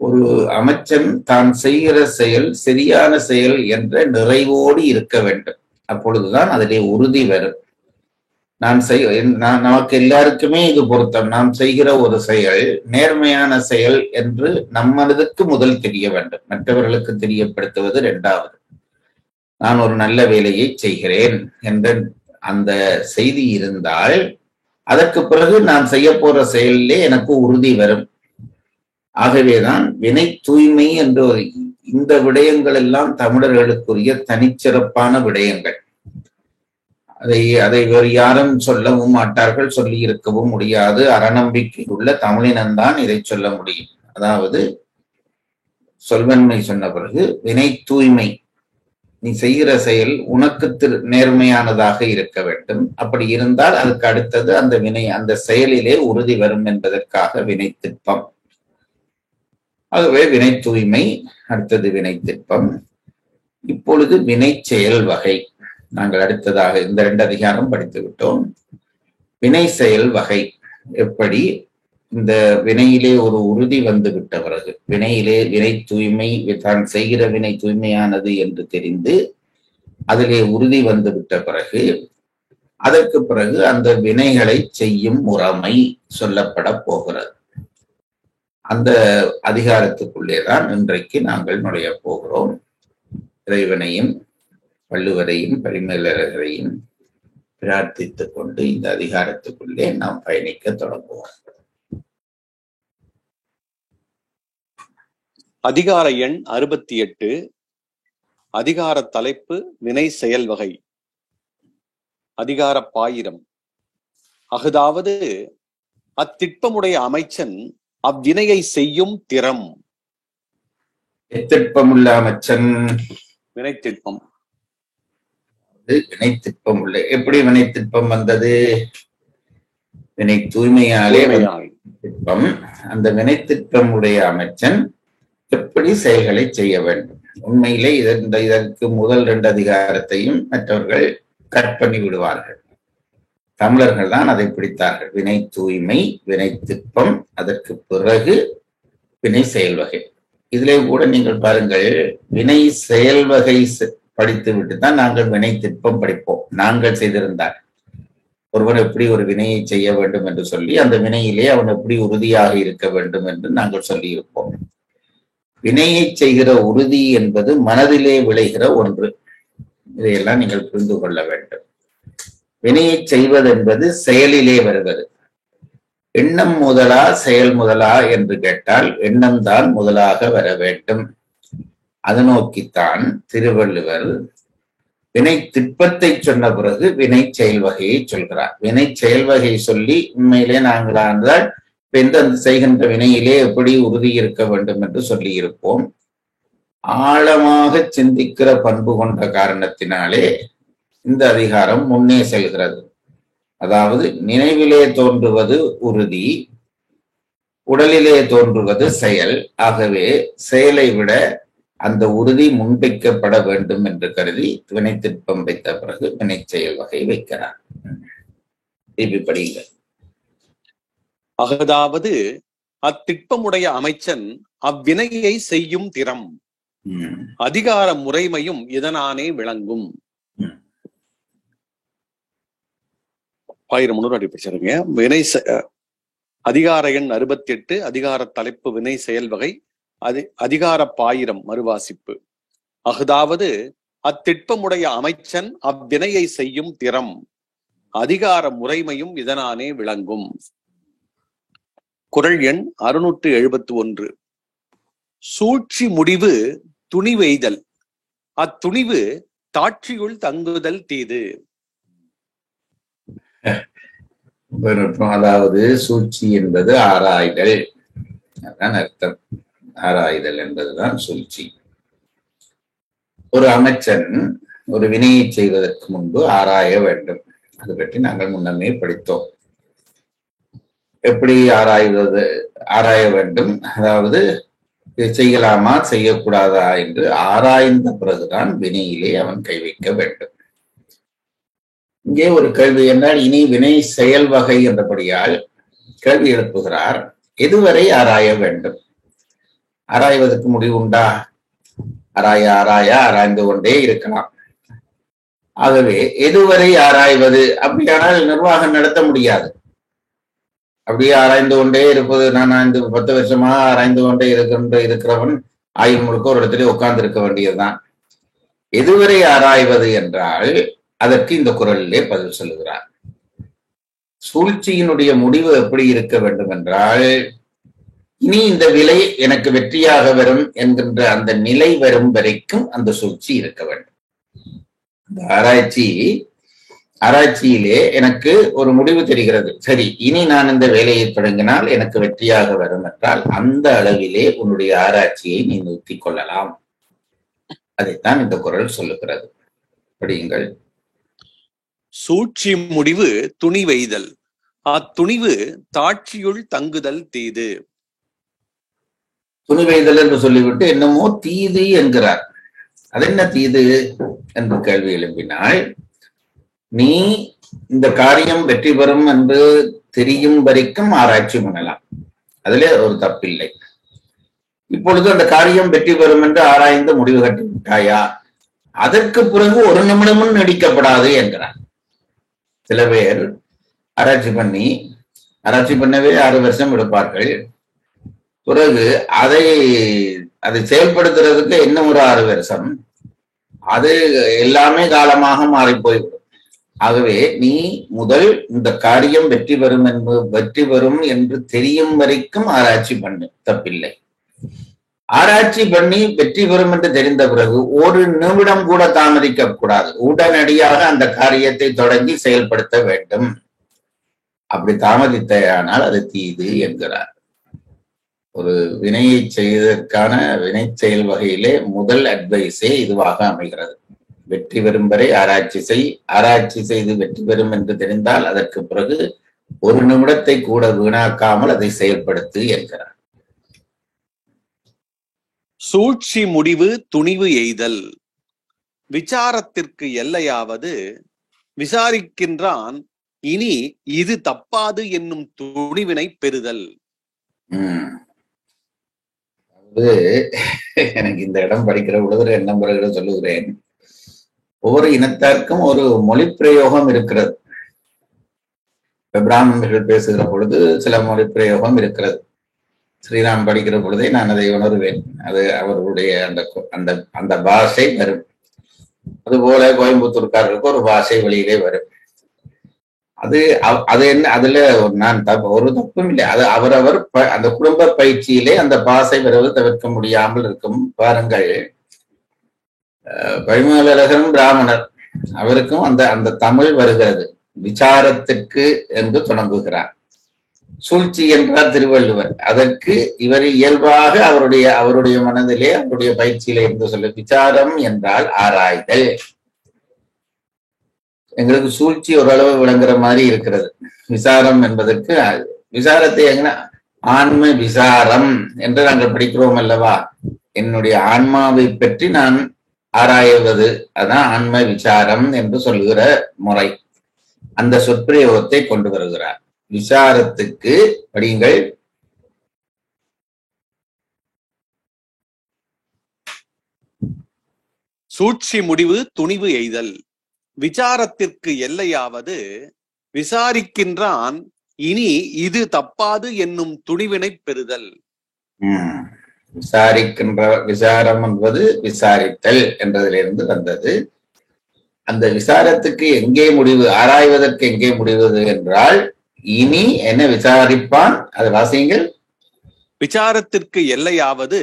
ஒரு அமைச்சன் தான் செய்கிற செயல் சரியான செயல் என்ற நிறைவோடு இருக்க வேண்டும். அப்பொழுதுதான் அதிலே உறுதி வரும். நமக்கு எல்லாருக்குமே இது பொருத்தம். நாம் செய்கிற ஒரு செயல் நேர்மையான செயல் என்று நம்மதுக்கு முதல் தெரிய வேண்டும், மற்றவர்களுக்கு தெரியப்படுத்துவது இரண்டாவது. நான் ஒரு நல்ல வேலையை செய்கிறேன் என்ற அந்த செய்தி இருந்தால் அதற்கு பிறகு நான் செய்ய போற செயலிலே எனக்கு உறுதி வரும். ஆகவேதான் வினை தூய்மை என்ற இந்த விடயங்கள் எல்லாம் தமிழர்களுக்குரிய தனிச்சிறப்பான விடயங்கள். அதை வேறு யாரும் சொல்லவும் மாட்டார்கள், சொல்லி இருக்கவும் முடியாது. அறநம்பிக்கை உள்ள தமிழினம்தான் இதை சொல்ல முடியும். அதாவது சொல்வன்மை சொன்ன பிறகு வினை தூய்மை, நீ செய்கிற செயல் உனக்கு நேர்மையானதாக இருக்க வேண்டும். அப்படி இருந்தால் அதுக்கு அடுத்தது அந்த செயலிலே உறுதி வரும் என்பதற்காக வினை திட்பம். ஆகவே வினை தூய்மை, அடுத்தது வினை திட்பம். இப்பொழுது வினை செயல் வகை. நாங்கள் அடுத்ததாக இந்த 2 அதிகாரம் படித்து விட்டோம். வினை செயல் வகை எப்படி? இந்த வினையிலே ஒரு உறுதி வந்து விட்ட பிறகு, வினை தூய்மை, தான் செய்கிற வினை தூய்மையானது என்று தெரிந்து அதிலே உறுதி வந்து விட்ட பிறகு, அதற்கு பிறகு அந்த வினைகளை செய்யும் முறைமை சொல்லப்பட போகிறது. அந்த அதிகாரத்துக்குள்ளேதான் இன்றைக்கு நாங்கள் நுழைய போகிறோம். இறைவனையும் வள்ளுவரையும் பரிமேலழகரையும் பிரார்த்தித்துக் கொண்டு இந்த அதிகாரத்துக்குள்ளே நாம் பயணிக்க தொடங்குவோம். அதிகார எண் 68. அதிகார தலைப்பு வினை செயல் வகை. அதிகார பாயிரம். அஃதாவது அத்திட்பமுடைய அமைச்சன் அவ்வினையை செய்யும் திறம். எத்திட்பமுள்ள அமைச்சன் வினைத்திட்பம். வினைத்திட்பம் உள்ள. எப்படி வினைத்திட்பம் வந்தது? வினை தூய்மையாலே திட்பம். அந்த வினைத்திட்பம் உடைய அமைச்சன் எப்படி செயல்களை செய்ய வேண்டும்? உண்மையிலே இதற்கு முதல் 2 அதிகாரத்தையும் மற்றவர்கள் கட் பண்ணி விடுவார்கள். தமிழர்கள் தான் அதை பிடித்தார்கள். வினை தூய்மை, வினை திட்பம், அதற்கு பிறகு வினை செயல்வகை. இதிலே கூட நீங்கள் பாருங்கள், வினை செயல்வகை படித்து விட்டு தான் நாங்கள் வினை திட்பம் படிப்போம். நாங்கள் செய்திருந்தார் ஒருவன் எப்படி ஒரு வினையை செய்ய வேண்டும் என்று சொல்லி அந்த வினையிலே அவன் எப்படி உறுதியாக இருக்க வேண்டும் என்று நாங்கள் சொல்லியிருப்போம். வினையை செய்கிற உறுதி என்பது மனதிலே விளைகிற ஒன்று. இதையெல்லாம் நீங்கள் புரிந்து கொள்ள வேண்டும். வினையை செய்வது என்பது செயலிலே வருவது. எண்ணம் முதலா செயல் முதலா என்று கேட்டால் எண்ணம் தான் முதலாக வர வேண்டும். அது நோக்கித்தான் திருவள்ளுவர் வினை திட்பத்தை சொன்ன பிறகு வினை செயல் வகையை சொல்கிறார். வினை செயல் வகை சொல்லி உண்மையிலே நாங்கள் ஆண்டால் எந்த செய்கின்ற வினையிலே எப்படி உறுதி இருக்க வேண்டும் என்று சொல்லி இருப்போம். ஆழமாக சிந்திக்கிற பண்பு கொண்ட காரணத்தினாலே இந்த அதிகாரம் முன்னே செல்கிறது. அதாவது நினைவிலே தோன்றுவது உறுதி, உடலிலே தோன்றுவது செயல். ஆகவே செயலை விட அந்த உறுதி முன்வைக்கப்பட வேண்டும் என்று கருதி வினைத்திட்பம் வைத்த பிறகு வினை செயல் வகை வைக்கிறார். படிங்க. அதாவது அத்திட்பமுடைய அமைச்சன் அவ்வினையை செய்யும் திறம், அதிகார முறைமையும் இதனானே விளங்கும். 1300 அடி படிச்சிருங்க. வினை அதிகார எண் 68, அதிகார தலைப்பு வினை செயல் வகை, அதிகார பாயிரம் மறுவாசிப்பு. அஃதாவது அத்திட்பமுடைய அமைச்சன் அவ்வினையை செய்யும் திறம், அதிகார முறைமையும் இதனானே விளங்கும். குறள் எண் 671. சூழ்ச்சி முடிவு துணிவெய்தல், அத்துணிவு தாட்சியுள் தங்குதல் தீது. அதாவது சூழ்ச்சி என்பது ஆராய்தல், அதான் அர்த்தம். ஆராய்தல் என்பதுதான் சூழ்ச்சி. ஒரு அமைச்சன் ஒரு வினையை செய்வதற்கு முன்பு ஆராய வேண்டும். அது பற்றி நாங்கள் முன்னமே படித்தோம். எப்படி ஆராய வேண்டும்? அதாவது செய்யலாமா செய்யக்கூடாதா என்று ஆராய்ந்த பிறகுதான் வினையிலே அவன் கை வைக்க வேண்டும். இங்கே ஒரு கேள்வி என்றால், இனி வினை செயல் வகை என்றபடியால் கேள்வி எழுப்புகிறார். எதுவரை ஆராய வேண்டும்? ஆராய்வதற்கு முடிவு உண்டா? ஆராய்ந்து கொண்டே இருக்கலாம். ஆகவே எதுவரை ஆராய்வது? அப்படியானால் நிர்வாகம் நடத்த முடியாது. அப்படியே ஆராய்ந்து கொண்டே இருப்பது, நான் 10 வருஷமா ஆராய்ந்து கொண்டே இருக்கிறவன் ஆயுள் முழுக்க ஒரு இடத்துல உட்கார்ந்து இருக்க வேண்டியதுதான். எதுவரை ஆராய்வது என்றால் அதற்கு இந்த குறளிலே பதில் சொல்லுகிறார். சூழ்ச்சியினுடைய முடிவு எப்படி இருக்க வேண்டும் என்றால், இனி இந்த விலை எனக்கு வெற்றியாக வரும் என்கின்ற அந்த நிலை வரும் வரைக்கும் அந்த சூழ்ச்சி இருக்க வேண்டும். அந்த ஆராய்ச்சியிலே எனக்கு ஒரு முடிவு தெரிகிறது. சரி, இனி நான் இந்த வேலையை தொடங்கினால் எனக்கு வெற்றியாக வரும் என்றால் அந்த அளவிலே உன்னுடைய ஆராய்ச்சியை நீ நிறுத்திக் கொள்ளலாம். அதைத்தான் இந்த குறள் சொல்லுகிறது. படியுங்கள். சூழ்ச்சி முடிவு துணிவெய்தல், அத்துணிவு தாட்சியுள் தங்குதல் தீது. துணிவெய்தல் என்று சொல்லிவிட்டு என்னமோ தீது என்கிறார். அது என்ன தீது என்று கேள்வி எழுப்பினால், நீ இந்த காரியம் வெற்றி பெறும் என்று தெரியும் வரைக்கும் ஆராய்ச்சி பண்ணலாம், அதிலே ஒரு தப்பில்லை. இப்பொழுது அந்த காரியம் வெற்றி பெறும் என்று ஆராய்ந்து முடிவு கட்டி விட்டாயா, அதற்கு பிறகு ஒரு நிமிடமும் நீடிக்கப்படாது என்கிறார். சில பேர் ஆராய்ச்சி பண்ணவே 6 வருஷம் எடுப்பார்கள். பிறகு அதை செயல்படுத்துறதுக்கு இன்னும் ஒரு 6 வருஷம். அது எல்லாமே காலமாக மாறி போய்விடும். ஆகவே நீ முதல் இந்த காரியம் வெற்றி பெறும் என்று தெரியும் வரைக்கும் ஆராய்ச்சி பண்ணு, தப்பில்லை. ஆராய்ச்சி பண்ணி வெற்றி பெறும் என்று தெரிந்த பிறகு ஒரு நிமிடம் கூட தாமதிக்க கூடாது. உடனடியாக அந்த காரியத்தை தொடங்கி செயல்படுத்த வேண்டும். அப்படி தாமதித்தானால் அது தீது என்கிறார். ஒரு வினையை செய்வதற்கான வினை செயல் வகையிலே முதல் அட்வைஸே இதுவாக அமைகிறது. வெற்றி பெறும் வரை ஆராய்ச்சி செய்து வெற்றி பெறும் என்று தெரிந்தால் அதற்கு பிறகு ஒரு நிமிடத்தை கூட வீணாக்காமல் அதை செயல்படுத்து என்கிறார். சூழ்ச்சி முடிவு துணிவு எய்தல். விசாரத்திற்கு எல்லையாவது விசாரிக்கின்றான் இனி இது தப்பாது என்னும் துணிவினை பெறுதல். எனக்கு இந்த இடம் படிக்கிற பொழுது என்ன முறைகளை சொல்லுகிறேன். ஒவ்வொரு இனத்தாருக்கும் ஒரு மொழி பிரயோகம் இருக்கிறது. பிராமணர்கள் பேசுகிற பொழுது சில மொழி பிரயோகம் இருக்கிறது. ஸ்ரீராம் படிக்கிற பொழுதே நான் அதை உணர்வேன். அது அவர்களுடைய அந்த அந்த அந்த பாஷை வரும். அதுபோல கோயம்புத்தூர்காரருக்கு ஒரு பாஷை வெளியிலே வரும். அது என்ன, அதுல நான் ஒரு தப்பும் இல்லை. அது அவரவர் அந்த குடும்ப பயிற்சியிலே அந்த பாஷை வருவது தவிர்க்க முடியாமல் இருக்கும். பாருங்கள், பரிமேலழகரும் பிராமணர், அவருக்கும் அந்த அந்த தமிழ் வருகிறது. விசாரத்திற்கு என்று தொடங்குகிறார். சூழ்ச்சி என்றார் திருவள்ளுவர். அதற்கு இவர் இயல்பாக அவருடைய மனதிலே அவருடைய பயிற்சியிலே இருந்து சொல்ல, விசாரம் என்றால் ஆராய்தல். எங்களுக்கு சூழ்ச்சி ஓரளவு விளங்குற மாதிரி இருக்கிறது. விசாரம் என்பதற்கு விசாரத்தை எங்கன்னா ஆன்ம விசாரம் என்று நாங்கள் படிக்கிறோம் அல்லவா. என்னுடைய ஆன்மாவை பற்றி நான் ஆராய்வது, அதான் ஆன்ம விசாரம் என்று சொல்லுகிற முறை. அந்த சொற்பிரயோகத்தை கொண்டு வருகிறார். விசாரத்துக்கு படியுங்கள். சூழ்ச்சி முடிவு துணிவு எய்தல். விசாரத்திற்கு எல்லையாவது விசாரிக்கின்றான் இனி இது தப்பாது என்னும் துணிவினை பெறுதல். விசாரம் என்பது விசாரித்தல் என்றதிலிருந்து வந்தது. அந்த விசாரத்துக்கு எங்கே முடிவு, ஆராய்வதற்கு எங்கே முடிவது என்றால், இனி என்ன விசாரிப்பான், அது வாசியுங்கள். விசாரத்திற்கு எல்லையாவது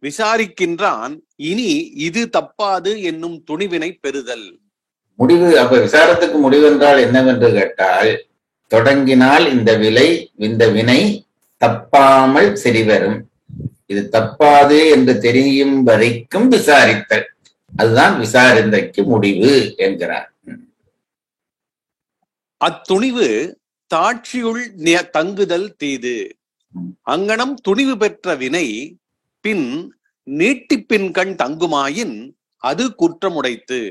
விசாரிக்கின்றான் இனி இது தப்பாது என்னும் துணிவினை பெறுதல். முடிவு. அப்ப விசாரத்துக்கு முடிவு என்றால் என்னவென்று கேட்டால், தொடங்கினால் இந்த வினை தப்பாமல் சரிவரும். இது தப்பாது என்று தெரியும் வரைக்கும் விசாரித்தல், அதுதான் விசாரணைக்கு முடிவு என்கிறார். அத்துணிவு தாட்சியுள் தங்குதல் தீது. அங்கனம் துணிவு பெற்ற வினை பின் நீட்டிப்பின் கண் தங்குமாயின் அது குற்றமுடைத்து.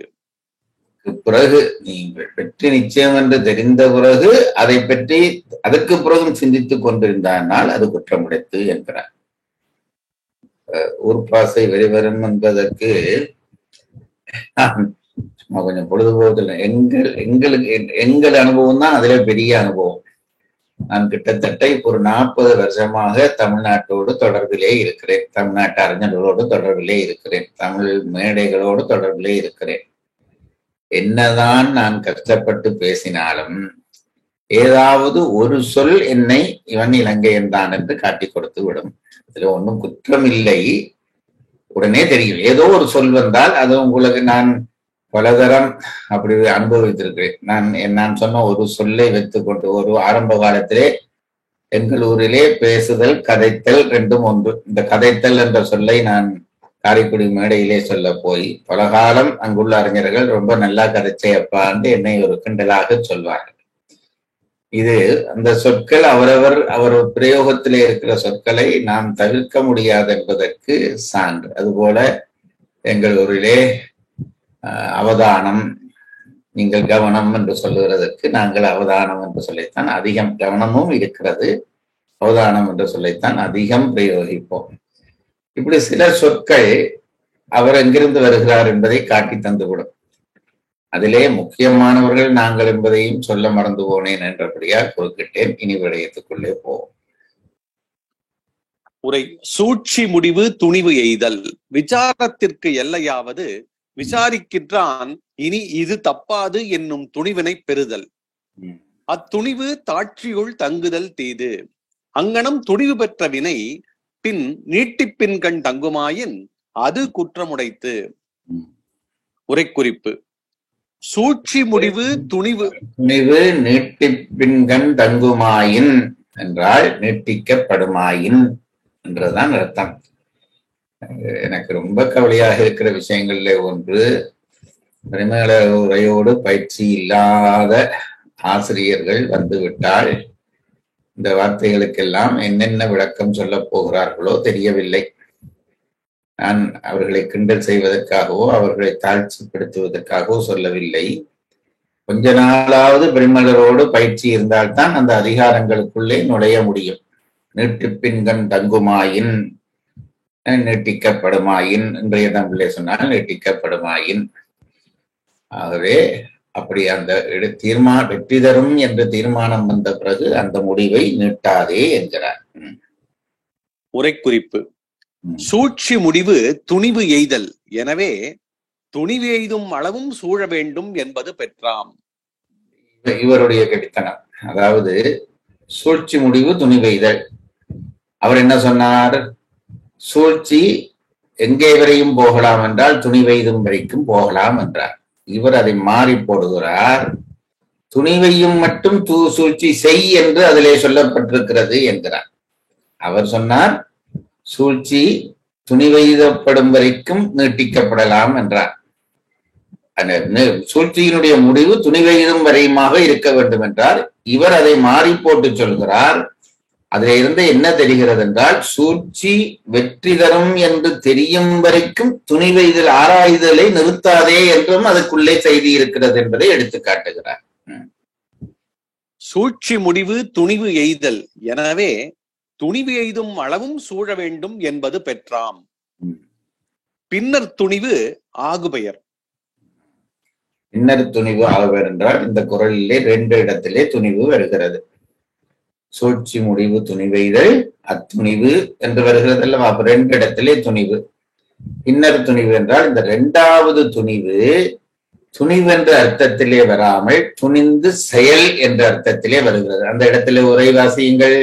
பிறகு நீ வெற்றி நிச்சயம் என்று தெரிந்த பிறகு அதை பற்றி அதற்கு பிறகும் சிந்தித்துக் கொண்டிருந்தால் அது குற்றமுடைத்து என்கிறார். ஊர்பாசை வெளிவரும் என்பதற்கு கொஞ்சம் பொழுதுபோக்கில் எங்கள் அனுபவம் தான் அதுல பெரிய அனுபவம். நான் கிட்டத்தட்ட இப்போ ஒரு 40 வருஷமாக தமிழ்நாட்டோடு தொடர்பிலே இருக்கிறேன். தமிழ்நாட்டு அறிஞர்களோடு தொடர்பிலே இருக்கிறேன். தமிழ் மேடைகளோடு தொடர்பிலே இருக்கிறேன். என்னதான் நான் கஷ்டப்பட்டு பேசினாலும் ஏதாவது ஒரு சொல் என்னை இவன் இலங்கையன் தான் என்று காட்டி கொடுத்து விடும். இதுல ஒன்றும் குற்றம் இல்லை, உடனே தெரியும். ஏதோ ஒரு சொல் வந்தால் அது உங்களுக்கு நான் பலதரம் அப்படி அனுபவித்திருக்கிறேன். நான் சொன்ன ஒரு சொல்லை வைத்துக்கொண்டு ஒரு ஆரம்ப காலத்திலே எங்கள் ஊரிலே பேசுதல் கதைத்தல் ரெண்டும் ஒன்று. இந்த கதைத்தல் என்ற சொல்லை நான் காரைக்குடி மேடையிலே சொல்ல போய் பல காலம் அங்குள்ள அறிஞர்கள் ரொம்ப நல்லா கதைச்சே அப்பான்னு என்னை ஒரு கிண்டலாக சொல்வார்கள். இது அந்த சொற்கள் அவர் பிரயோகத்திலே இருக்கிற சொற்களை நாம் தவிர்க்க முடியாது என்பதற்கு சான்று. அதுபோல எங்கள் ஊரிலே அவதானம், நீங்கள் கவனம் என்று சொல்லுகிறதற்கு நாங்கள் அவதானம் என்று சொல்லித்தான் அதிகம், கவனமும் இருக்கிறது, அவதானம் என்று சொல்லித்தான் அதிகம் பிரயோகிப்போம். இப்படி சில சொற்கள் அவர் எங்கிருந்து வருகிறார் என்பதை காட்டி தந்துவிடும். அதிலே முக்கியமானவர்கள் நாங்கள் என்பதையும் சொல்ல மறந்து போனேன் என்றபடியால் குறுக்கிட்டேன். இனி விடயத்துக்குள்ளே போவோம். உரை. சூழ்ச்சி முடிவு துணிவு எய்தல். விசாரத்திற்கு எல்லையாவது விசாரிக்கின்றான் இனி இது தப்பாது என்னும் துணிவினை பெறுதல். அத்துணிவு தாட்சியுள் தங்குதல் தீது. அங்கனம் துணிவு பெற்ற வினை பின் நீட்டிப்பின் கண் தங்குமாயின் அது குற்றமுடைத்து. உரைக்குறிப்பு. சூழ்ச்சி முடிவு துணிவு நீட்டிப்பின்கண் தங்குமாயின் என்றால் நீட்டிக்கப்படுமாயின் என்றுதான் அர்த்தம். எனக்கு ரொம்ப கவலையாக இருக்கிற விஷயங்கள்ல ஒன்று, பரிமேல உரையோடு பயிற்சி இல்லாத ஆசிரியர்கள் வந்துவிட்டால் இந்த வார்த்தைகளுக்கெல்லாம் என்னென்ன விளக்கம் சொல்லப் போகிறார்களோ தெரியவில்லை. நான் அவர்களை கிண்டல் செய்வதற்காகவோ அவர்களை தாழ்ச்சிப்படுத்துவதற்காகவோ சொல்லவில்லை. கொஞ்ச நாளாவது பெருமளரோடு பயிற்சி இருந்தால்தான் அந்த அதிகாரங்களுக்குள்ளே நுழைய முடியும். நீட்டுப்பின்கண் தங்குமாயின் நீட்டிக்கப்படுமாயின், இன்றைய தமிழிலே சொன்னால் நீட்டிக்கப்படுமாயின். ஆகவே அப்படி அந்த வெற்றி தரும் என்ற தீர்மானம் வந்த பிறகு அந்த முடிவை நீட்டாதே என்கிறார். உரைக்குறிப்பு: சூழ்ச்சி முடிவு துணிவு எய்தல். எனவே துணிவு எய்தும் அளவும் சூழ வேண்டும் என்பது பெற்றாம். இவருடைய கெட்டித்தனம். அதாவது சூழ்ச்சி முடிவு துணிவெய்தல். அவர் என்ன சொன்னார்? சூழ்ச்சி எங்கே வரையும் போகலாம் என்றால் துணிவெய்தும் வரைக்கும் போகலாம் என்றார். இவர் அதை மாறி போடுகிறார். துணிவையும் மட்டும் சூழ்ச்சி செய் என்று அதிலே சொல்லப்பட்டிருக்கிறது என்கிறார். அவர் சொன்னார் சூழ்ச்சி துணிவெய்தப்படும் வரைக்கும் நீட்டிக்கப்படலாம் என்றார். சூழ்ச்சியினுடைய முடிவு துணிவெய்தும் வரையுமாக இருக்க வேண்டும் என்றார். இவர் அதை மாறி போட்டு சொல்கிறார். அதில் இருந்து என்ன தெரிகிறது என்றால், சூழ்ச்சி வெற்றி தரும் என்று தெரியும் வரைக்கும் துணிவெய்தல் ஆராய்தலை நிறுத்தாதே என்றும் அதுக்குள்ளே செய்தி இருக்கிறது என்பதை எடுத்து காட்டுகிறார். சூழ்ச்சி முடிவு துணிவு எய்தல். எனவே துணிவு எய்தும் அளவும் சூழ வேண்டும் என்பது பெற்றாம். பின்னர் துணிவு ஆகுபெயர். பின்னர் துணிவு ஆகுபெயர் என்றால் இந்த குறளிலே 2 இடத்திலே துணிவு வருகிறது. சூழ்ச்சி முடிவு துணிவெய்தல் அத்துணிவு என்று வருகிறது அல்லவா? 2 இடத்திலே துணிவு. பின்னர் துணிவு என்றால் இந்த 2வது துணிவு துணிவு என்ற அர்த்தத்திலே வராமல் துணிந்து செயல் என்ற அர்த்தத்திலே வருகிறது. அந்த இடத்திலே உரை வாசியுங்கள்.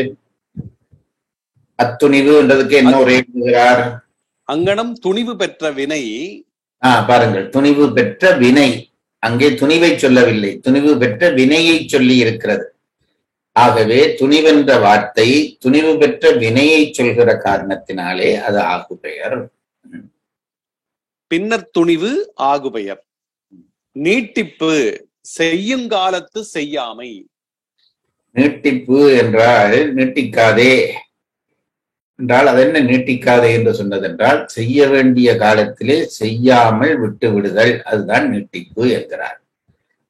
அத்துணிவு என்றதுக்கு என்ன உரை எழுதுகிறார்? அங்கனம் துணிவு பெற்ற வினை. பாருங்கள், துணிவு பெற்ற வினை. அங்கே துணிவை சொல்லவில்லை, துணிவு பெற்ற வினையை சொல்லி இருக்கிறது. ஆகவே துணிவென்ற வார்த்தை துணிவு பெற்ற வினையை சொல்கிற காரணத்தினாலே அது ஆகுபெயர். பின்னர் துணிவு ஆகுபெயர். நீட்டிப்பு செய்யுங்காலத்து செய்யாமை. நீட்டிப்பு என்றால் நீட்டிக்காதே என்றால் அது என்ன? நீட்டிக்காதே என்று சொன்னதென்றால் செய்ய வேண்டிய காலத்திலே செய்யாமல் விட்டு விடுதல், அதுதான் நீட்டிப்பு என்கிறார்.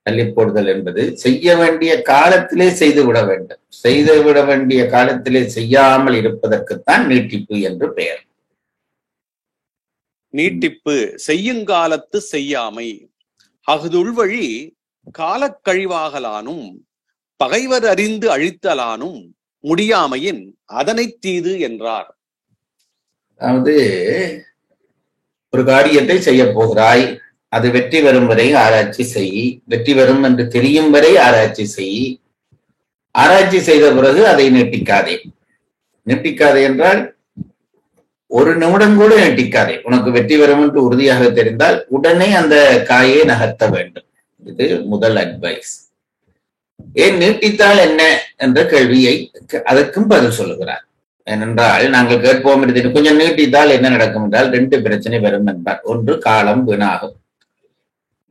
தள்ளி போடுதல் என்பது செய்ய வேண்டிய காலத்திலே செய்து விட வேண்டும். செய்து விட வேண்டிய காலத்திலே செய்யாமல் இருப்பதற்குத்தான் நீட்டிப்பு என்று பெயர். நீட்டிப்பு செய்யுங்காலத்து செய்யாமை. அஃதுள் வழி காலக்கழிவாகலானும் பகைவர் அறிந்து அழித்தலானும் முடியாமையின் அதனை தீது என்றார். அதாவது ஒரு காரியத்தை செய்ய போகிறாய், அது வெற்றி வரும் வரை ஆராய்ச்சி செய். வெற்றி வரும் என்று தெரியும் வரை ஆராய்ச்சி செய். ஆராய்ச்சி செய்த பிறகு அதை நீட்டிக்காதே. நீட்டிக்காதே என்றால் ஒரு நிமிடம் கூட நீட்டிக்காதே. உனக்கு வெற்றி வரும் என்று உறுதியாக தெரிந்தால் உடனே அந்த காயை நகர்த்த வேண்டும். இது முதல் அட்வைஸ். ஏன் நீட்டித்தால் என்ன என்ற கேள்வியை அதற்கும் பதில் சொல்லுகிறார். ஏனென்றால் நாங்கள் கேட்போம், கொஞ்சம் நீட்டித்தால் என்ன நடக்கும் என்றால் 2 பிரச்சனை வரும் என்பார். ஒன்று, காலம் வீணாகும்.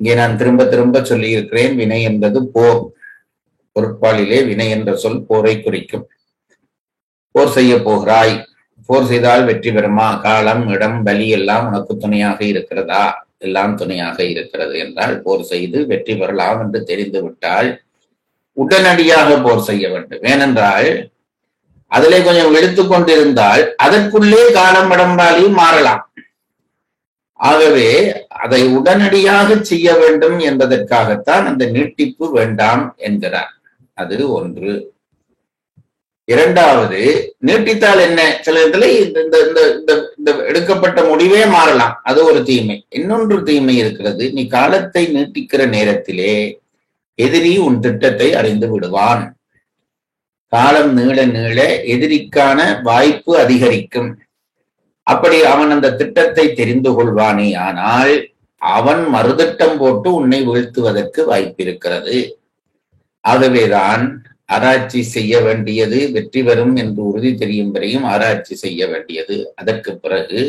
இங்கே நான் திரும்ப திரும்ப சொல்லி இருக்கிறேன், வினை என்பது போர். பொருட்பாலிலே வினை என்ற சொல் போரை குறிக்கும். போர் செய்ய போகிறாய், போர் செய்தால் வெற்றி பெறுமா? காலம், இடம், பலி எல்லாம் உனக்கு துணையாக இருக்கிறதா? எல்லாம் துணையாக இருக்கிறது என்றால் போர் செய்து வெற்றி பெறலாம் என்று தெரிந்து விட்டால் உடனடியாக போர் செய்ய வேண்டும். ஏனென்றால் அதிலே கொஞ்சம் வெளுத்து கொண்டிருந்தால் அதற்குள்ளே காலம், இடம், பலியும் மாறலாம். ஆகவே அதை உடனடியாக செய்ய வேண்டும் என்பதற்காகத்தான் அந்த நீட்டிப்பு வேண்டாம் என்கிறார். அது ஒன்று. இரண்டாவது, நீட்டித்தால் என்ன? சில இடத்துல இந்த எடுக்கப்பட்ட முடிவே மாறலாம். அது ஒரு தீமை. இன்னொன்று தீமை இருக்கிறது. நீ காலத்தை நீட்டிக்கிற நேரத்திலே எதிரி உன் திட்டத்தை அறிந்து விடுவான். காலம் நீள நீள எதிரிக்கான வாய்ப்பு அதிகரிக்கும். அப்படி அவன் அந்த திட்டத்தை தெரிந்து கொள்வானே ஆனால் அவன் மறுதிட்டம் போட்டு உன்னை வீழ்த்துவதற்கு வாய்ப்பிருக்கிறது. ஆகவேதான் ஆராய்ச்சி செய்ய வேண்டியது. வெற்றி பெறும் என்று உறுதி தெரியும் வரையும் ஆராய்ச்சி செய்ய வேண்டியது. அதற்கு பிறகு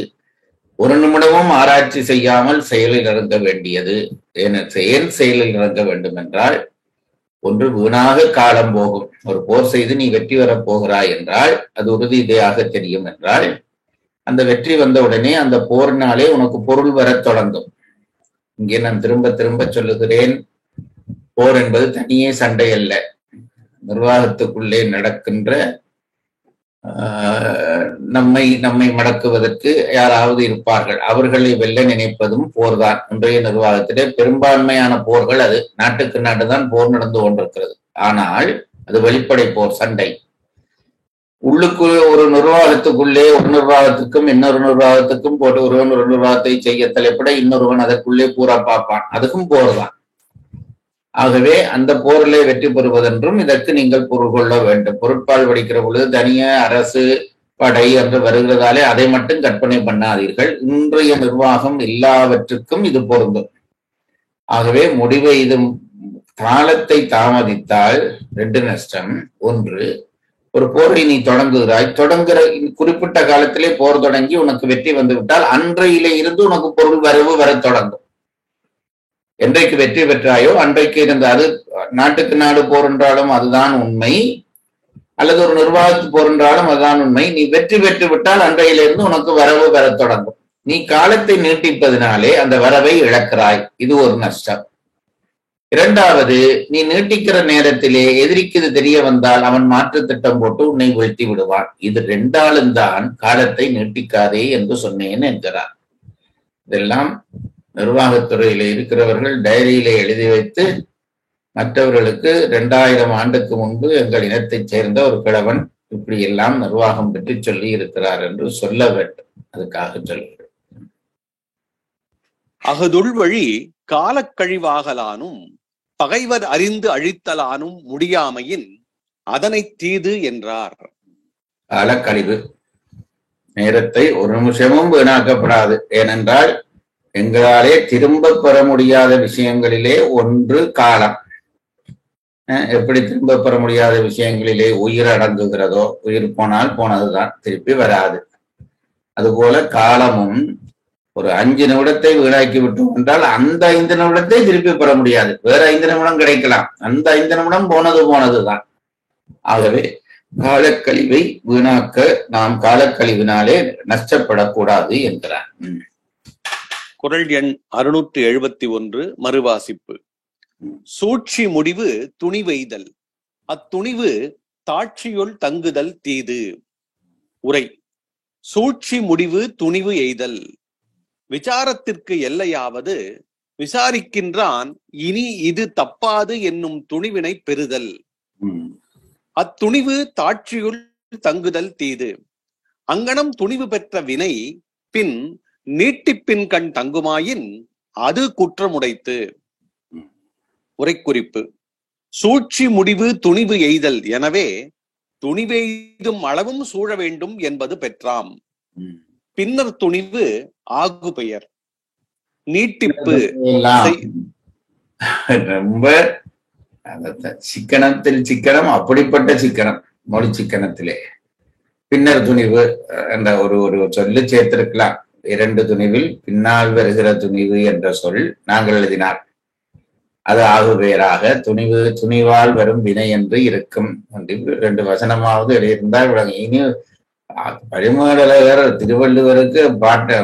ஒரு நிமிடமும் ஆராய்ச்சி செய்யாமல் செயலில் இறங்க வேண்டியது. ஏன் செயலில் இறங்க வேண்டும் என்றால் ஒன்று வீணாக காலம் போகும். ஒரு போர் செய்து நீ வெற்றி வரப் போகிறாய் என்றால் அது உறுதியாக தெரியும் என்றால் அந்த வெற்றி வந்தவுடனே அந்த போரினாலே உனக்கு பொருள் வரத் தொடங்கும். இங்கே நான் திரும்ப திரும்ப சொல்லுகிறேன், போர் என்பது தனியே சண்டை அல்ல. நிர்வாகத்துக்குள்ளே நடக்கின்ற நம்மை மடக்குவதற்கு யாராவது இருப்பார்கள், அவர்களை வெல்ல நினைப்பதும் போர்தான். இன்றைய நிர்வாகத்திலே பெரும்பான்மையான போர்கள் அது நாட்டுக்கு நாட்டுதான் போர் நடந்து கொண்டிருக்கிறது. ஆனால் அது வெளிப்படை போர், சண்டை. உள்ளுக்கு ஒரு நிர்வாகத்துக்குள்ளே ஒரு நிர்வாகத்துக்கும் இன்னொரு நிர்வாகத்துக்கும் போட்டு ஒருவன் ஒரு நிர்வாகத்தை செய்ய தலைப்பட இன்னொருவன் அதற்குள்ளே பூரா பார்ப்பான், அதுக்கும் போர் தான். ஆகவே அந்த போரிலே வெற்றி பெறுவதென்றும் இதற்கு நீங்கள் பொருள் கொள்ள வேண்டும். பொருட்பால் படிக்கிற பொழுது தனிய அரசு படை என்று வருகிறதாலே அதை மட்டும் கற்பனை பண்ணாதீர்கள். இன்றைய நிர்வாகம் எல்லாவற்றுக்கும் இது பொருந்தும். ஆகவே முடிவை இது காலத்தை தாமதித்தால் ரெண்டு நஷ்டம். ஒன்று, ஒரு போரை நீ தொடங்குகிற குறிப்பிட்ட காலத்திலே போர் தொடங்கி உனக்கு வெற்றி வந்து விட்டால் அன்றையிலே இருந்து உனக்கு பொருள் வரவு வர தொடங்கும். என்றைக்கு வெற்றி பெற்றாயோ அன்றைக்கு இருந்த, அது நாட்டுக்கு நாடு போர் என்றாலும் அதுதான் உண்மை, அல்லது ஒரு நிர்வாகத்துக்கு போர் என்றாலும் அதுதான் உண்மை. நீ வெற்றி பெற்று விட்டால் அன்றையிலிருந்து உனக்கு வரவு வர தொடங்கும். நீ காலத்தை நீட்டிப்பதனாலே அந்த வரவை இழக்கிறாய், இது ஒரு நஷ்டம். இரண்டாவது, நீ நீட்டிக்கிற நேரத்திலே எதிரிக்கு இது தெரிய வந்தால் அவன் மாற்று திட்டம் போட்டு உன்னை வீழ்த்தி விடுவான். இது ரெண்டாலும் தான் காலத்தை நீட்டிக்காதே என்று சொன்னேன் என்கிறார். இதெல்லாம் நிர்வாகத்துறையில இருக்கிறவர்கள் டைரியில எழுதி வைத்து மற்றவர்களுக்கு 2000 ஆண்டுக்கு முன்பு எங்கள் இனத்தைச் சேர்ந்த ஒரு கிழவன் இப்படி எல்லாம் நிர்வாகம் பற்றி சொல்லி இருக்கிறார் என்று சொல்ல வேண்டும். அதுக்காக சொல்கிறேன். அகதுள் வழி காலக்கழிவாகலானும் பகைவர் அறிந்து அழித்தலானும் முடியாமையின் அதனை தீது என்றார். காலக்கழிவு, நேரத்தை ஒரு நிமிஷமும் வீணாக்கப்படாது. ஏனென்றால் எங்களாலே திரும்ப பெற முடியாத விஷயங்களிலே ஒன்று காலம். எப்படி திரும்ப பெற முடியாத விஷயங்களிலே உயிர் அடங்குகிறதோ, உயிர் போனால் போனதுதான், திருப்பி வராது. அதுபோல காலமும் ஒரு 5 நிமிடத்தை வீணாக்கி விட்டோம் என்றால் அந்த 5 நிமிடத்தை திருப்பி பெற முடியாது. வேற 5 நிமிடம் கிடைக்கலாம், அந்த 5 நிமிடம் போனதுதான். ஆகவே காலக்கழிவை வீணாக்க நாம் காலக்கழிவினாலே நஷ்டப்படக்கூடாது என்கிறார். குறள் எண் 671 மறுவாசிப்பு. சூழ்ச்சி முடிவு துணிவெய்தல், அத்துணிவு தாட்சியுள் தங்குதல் தீது. உரை: சூழ்ச்சி முடிவு துணிவு எய்தல். விசாரத்திற்கு எல்லையாவது விசாரிக்கின்றான் இனி இது தப்பாது என்னும் துணிவினை பெறுதல். அத்துணிவு தாட்சியுள் தங்குதல் தீது. அங்கனம் துணிவு பெற்ற வினை பின் நீட்டிப்பின் கண் தங்குமாயின் அது குற்றமுடைத்து. உரைக்குறிப்பு: சூழ்ச்சி முடிவு துணிவு எய்தல். எனவே துணிவெய்தும் அளவும் சூழ வேண்டும் என்பது பெற்றாம். பின்னர் துணிவு ஆகு பெயர். நீட்டிப்பு ரொம்ப சிக்கனத்தில் சிக்கனம், அப்படிப்பட்ட சிக்கனம் மொழி சிக்கனத்திலே. பின்னர் துணிவு என்ற ஒரு சொல்லு சேர்த்திருக்கலாம். 2 துணிவில் பின்னால் வருகிற துணிவு என்ற சொல் நாங்கள் எழுதினார். அது ஆகு பெயராக துணிவால் வரும் வினை என்று இருக்கும். 2 வசனமாவது எழுதியிருந்தால் விளங்கும். இனி பரிமேலழகர் திருவள்ளுவருக்கு பாட்ட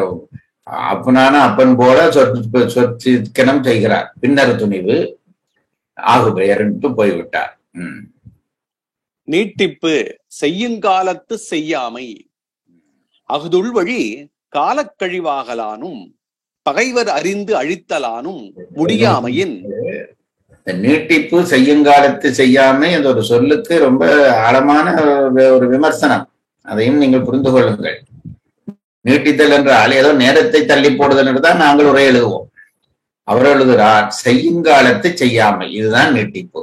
அப்பனான அப்பன் போல சொற்சிக்கனம் செய்கிறார். பின்னர் துணிவு ஆகு பெயர் என்று போய்விட்டார். நீட்டிப்பு செய்யுங்காலத்து செய்யாமை. அகுதுள் வழி காலக்கழிவாகலானும் பகைவர் அறிந்து அழித்தலானும் முடியாமையின். நீட்டிப்பு செய்யுங்காலத்து செய்யாமை என்ற ஒரு சொல்லுக்கு ரொம்ப ஆழமான ஒரு விமர்சனம். அதையும் நீங்கள் புரிந்து கொள்ளுங்கள். நீட்டித்தல் என்றால் ஏதோ நேரத்தை தள்ளி போடுதல் என்றுதான் நாங்கள் உரை எழுதுவோம். அவர் எழுதுகிறார் செய்யுங்காலத்து செய்யாமை, இதுதான் நீட்டிப்பு.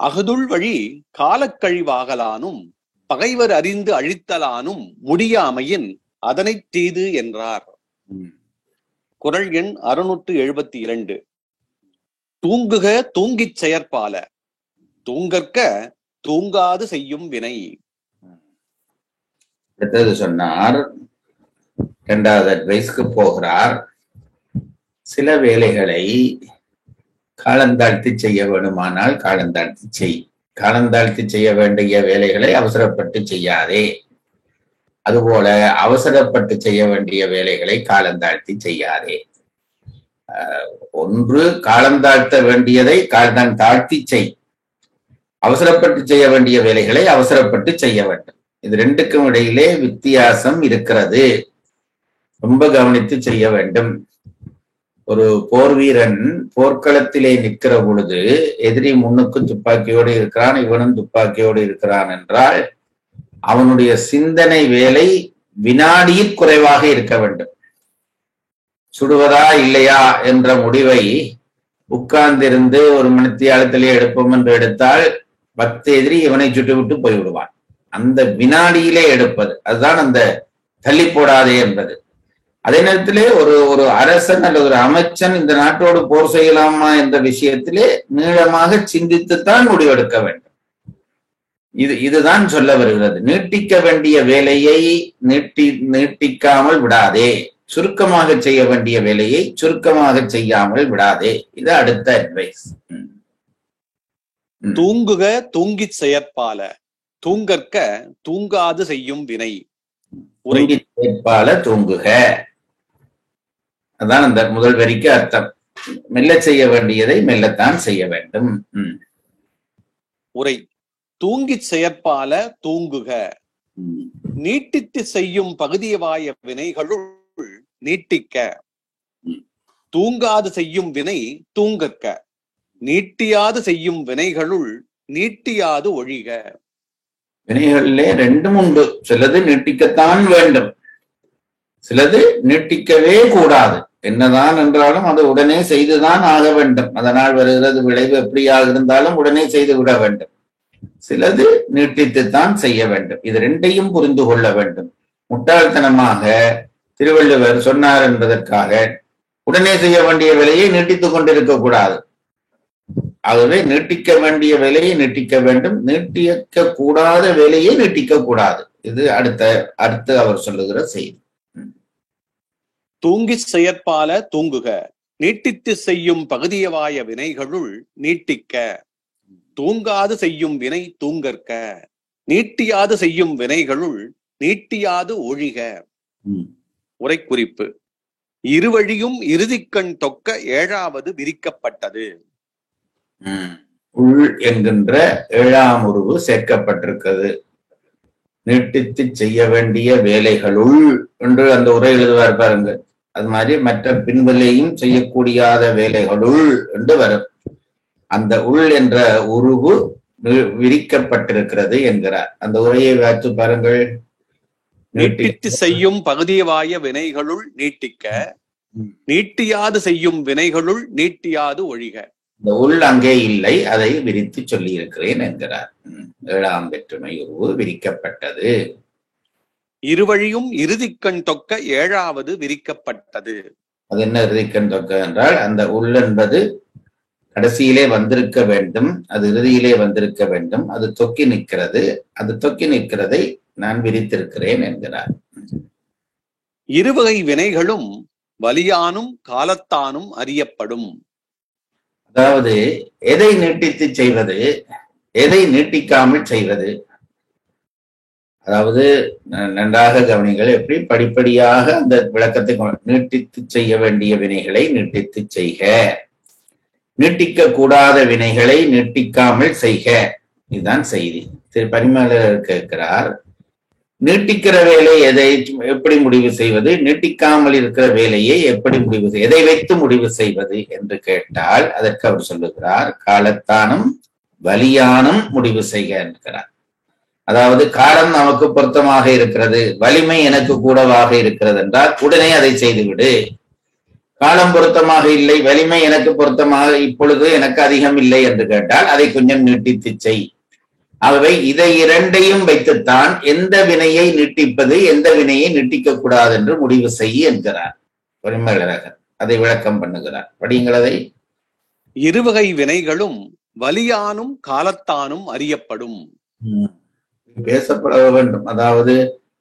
அகதுள் வழி காலக்கழிவாகலானும் பகைவர் அறிந்து அழித்தலானும் முடியாமையின் அதனை தீது என்றார். குறள் எண் 672. தூங்குக தூங்கிச் செயற்பால, தூங்கற்க தூங்காது செய்யும் வினை. அடுத்தது சொன்னார், 2வது அட்வைஸ்க்கு போகிறார். சில வேலைகளை காலந்தாழ்த்தி செய்ய வேண்டுமானால் காலந்தாழ்த்தி செய். காலந்தாழ்த்தி செய்ய வேண்டிய வேலைகளை அவசரப்பட்டு செய்யாதே. அதுபோல அவசரப்பட்டு செய்ய வேண்டிய வேலைகளை காலந்தாழ்த்தி செய்யாதே. ஒன்று காலந்தாழ்த்த வேண்டியதை காலம் தாழ்த்தி செய். அவசரப்பட்டு செய்ய வேண்டிய வேலைகளை அவசரப்பட்டு செய்ய வேண்டும். இது ரெண்டுக்கும் இடையிலே வித்தியாசம் இருக்கிறது. ரொம்ப கவனித்து செய்ய வேண்டும். ஒரு போர் வீரன் போர்க்களத்திலே நிற்கிற பொழுது எதிரி முன்னுக்கும் துப்பாக்கியோடு இருக்கிறான், இவனும் துப்பாக்கியோடு இருக்கிறான் என்றால் அவனுடைய சிந்தனை வேலை வினாடியில் குறைவாக இருக்க வேண்டும். சுடுவதா இல்லையா என்ற முடிவை உட்கார்ந்திருந்து ஒரு மணித்தியாலத்திலே எடுப்போம் என்று எடுத்தால் 10 எதிரி இவனை சுட்டுவிட்டு போய்விடுவான். அந்த வினாடியிலே எடுப்பது, அதுதான் அந்த தள்ளி போடாதே என்பது. அதே நேரத்திலே ஒரு அரசன் அல்லது ஒரு அமைச்சன் இந்த நாட்டோடு போர் செய்யலாமா என்ற விஷயத்திலே நீளமாக சிந்தித்துத்தான் முடிவெடுக்க வேண்டும். இதுதான் சொல்ல வருகிறது. நீட்டிக்க வேண்டிய வேலையை நீட்டிக்காமல் விடாதே, சுருக்கமாக செய்ய வேண்டிய வேலையை சுருக்கமாக செய்யாமல் விடாதே. இது அடுத்த அட்வைஸ். தூங்குக தூங்கிச் செயற்பால, தூங்கற்க தூங்காது செய்யும் வினை. தூங்கிச் செயற்பால தூங்குக, அதான் அந்த முதல் வரிக்கு அர்த்தம். மெல்ல செய்ய வேண்டியதை மெல்லத்தான் செய்ய வேண்டும். உரை. தூங்கிச் செயற்பால தூங்குக, நீட்டித்து செய்யும் பகுதியவாய வினைகளுள் நீட்டிக்க, தூங்காது செய்யும் வினை தூங்கற்க, நீட்டியாது செய்யும் வினைகளுள் நீட்டியாது ஒழிக. வினைகளிலே ரெண்டும் உண்டு. சிலது நீட்டிக்கத்தான் வேண்டும், சிலது நீட்டிக்கவே கூடாது. என்னதான் என்றாலும் அது உடனே செய்துதான் ஆக வேண்டும். அதனால் வருகிறது விளைவு எப்படியாக இருந்தாலும் உடனே செய்து விட வேண்டும். சிலது நீட்டித்துத்தான் செய்ய வேண்டும். இது ரெண்டையும் புரிந்து கொள்ள வேண்டும். முட்டாள்தனமாக திருவள்ளுவர் சொன்னார் என்பதற்காக உடனே செய்ய வேண்டிய வேலையை நீட்டித்துக் கொண்டிருக்க கூடாது. ஆகவே நீட்டிக்க வேண்டிய வேலையை நீட்டிக்க வேண்டும், நீட்டிக்க கூடாத வேலையை நீட்டிக்க கூடாது. இது அடுத்து அவர் சொல்லுகிற செய்தி. தூங்கி செயற்பால தூங்குக, நீட்டித்து செய்யும் பகுதியவாய வினைகளுள் நீட்டிக்க, தூங்காது செய்யும் வினை தூங்கற்க, நீட்டியாது செய்யும் வினைகளுள் நீட்டியாது ஒழிக. உரைக்குறிப்பு. இருவழியும் இறுதிக்கண் தொக்க 7வது விரிக்கப்பட்டது. உள் என்கின்ற 7ஆம் உருவு சேர்க்கப்பட்டிருக்கிறது. நீட்டித்து செய்ய வேண்டிய வேலைகளுள் என்று அந்த உரை எழுதுவார் பாருங்க. அது மாதிரி மற்ற பின்வெளியும் செய்யக்கூடியாத வேலைகளுள் என்று வரும். அந்த உள் என்ற உருவு விரிக்கப்பட்டிருக்கிறது என்கிறார். அந்த உரையை வாய்த்து பாருங்கள். நீட்டித்து செய்யும் பகுதியவாய வினைகளுள் நீட்டிக்க, நீட்டியாது செய்யும் வினைகளுள் நீட்டியாது ஒழிக. இந்த உள் அங்கே இல்லை, அதை விரித்து சொல்லி இருக்கிறேன் என்கிறார். 7ஆம் வேற்றுமை உருவு விரிக்கப்பட்டது. இருவழியும் இறுதிக்கண் தொக்க 7வது விரிக்கப்பட்டது. அது என்ன இறுதிக்கண் தொக்க என்றால், அந்த உள் என்பது கடைசியிலே வந்திருக்க வேண்டும், அது இறுதியிலே வந்திருக்க வேண்டும். அது தொக்கி நிற்கிறது, அது தொக்கி நிற்கிறதை நான் விரித்திருக்கிறேன் என்கிறார். இருவகை வினைகளும் வலியானும் காலத்தானும் அறியப்படும். அதாவது எதை நீட்டித்து செய்வது, எதை நீட்டிக்காமல் செய்வது. அதாவது நன்றாக கவனிங்கள். எப்படி படிப்படியாக அந்த விளக்கத்தை நீட்டித்து செய்ய வேண்டிய வினைகளை நீட்டித்து செய்க, நீட்டிக்க கூடாத வினைகளை நீட்டிக்காமல் செய்க. இதுதான் செய்தி. திரு பரிமளர் கேட்கிறார், நீட்டிக்கிற வேலை எதை எப்படி முடிவு செய்வது, நீட்டிக்காமல் இருக்கிற வேலையை எப்படி முடிவு செய்வது, எதை வைத்து முடிவு செய்வது என்று கேட்டால் அதற்கு அவர் சொல்லுகிறார், காலத்தானும் வலியானும் முடிவு செய்க என்கிறார். அதாவது காலம் நமக்கு பொருத்தமாக இருக்கிறது, வலிமை எனக்கு கூடவாக இருக்கிறது என்றால் உடனே அதை செய்துவிடு. காலம் பொருத்தமாக இல்லை, வலிமை எனக்கு பொருத்தமாக இப்பொழுது எனக்கு அதிகம் இல்லை என்று கேட்டால் அதை கொஞ்சம் நீட்டித்து செய். ஆகவே இதை இரண்டையும் வைத்துத்தான் எந்த வினையை நீட்டிப்பது, எந்த வினையை நீட்டிக்க கூடாது என்று முடிவு செய்ய என்கிறார் பரிமளகர். அதை விளக்கம் பண்ணுகிறார். படியுங்கள் அதை. இருவகை வினைகளும் வலியானும் காலத்தானும் அறியப்படும். பேசப்பட வேண்டும். அதாவது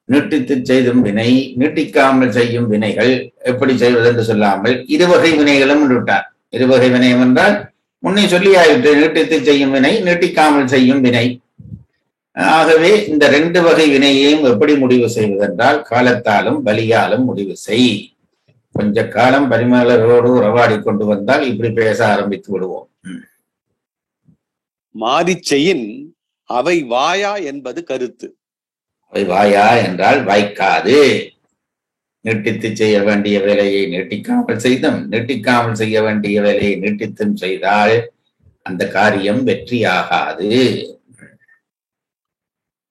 நீட்டித்து செய்தும் வினை, நீட்டிக்காமல் செய்யும் வினைகள் எப்படி செய்வது என்று சொல்லாமல் இருவகை வினைகளும் விட்டார். இருவகை வினயம் என்றால் முன்னே சொல்லியாயிற்று, நீட்டித்து செய்யும் வினை, நீட்டிக்காமல் செய்யும் வினை. ஆகவே இந்த ரெண்டு வகை வினையையும் எப்படி முடிவு செய்வதென்றால், காலத்தாலும் பலியாலும் முடிவு செய். கொஞ்ச காலம் பரிமளரோடு உறவாடி கொண்டு வந்தால் இப்படி பேச ஆரம்பித்து விடுவோம். மாரிச்செயின் அவை வாயா என்பது கருத்து. அவை வாயா என்றால் வாய்க்காது. நீட்டித்து செய்ய வேண்டிய வேலையை நீட்டிக்காமல் செய்தும், நீட்டிக்காமல் செய்ய வேண்டிய வேலையை நீட்டித்தும் செய்தால் அந்த காரியம் வெற்றியாகாது.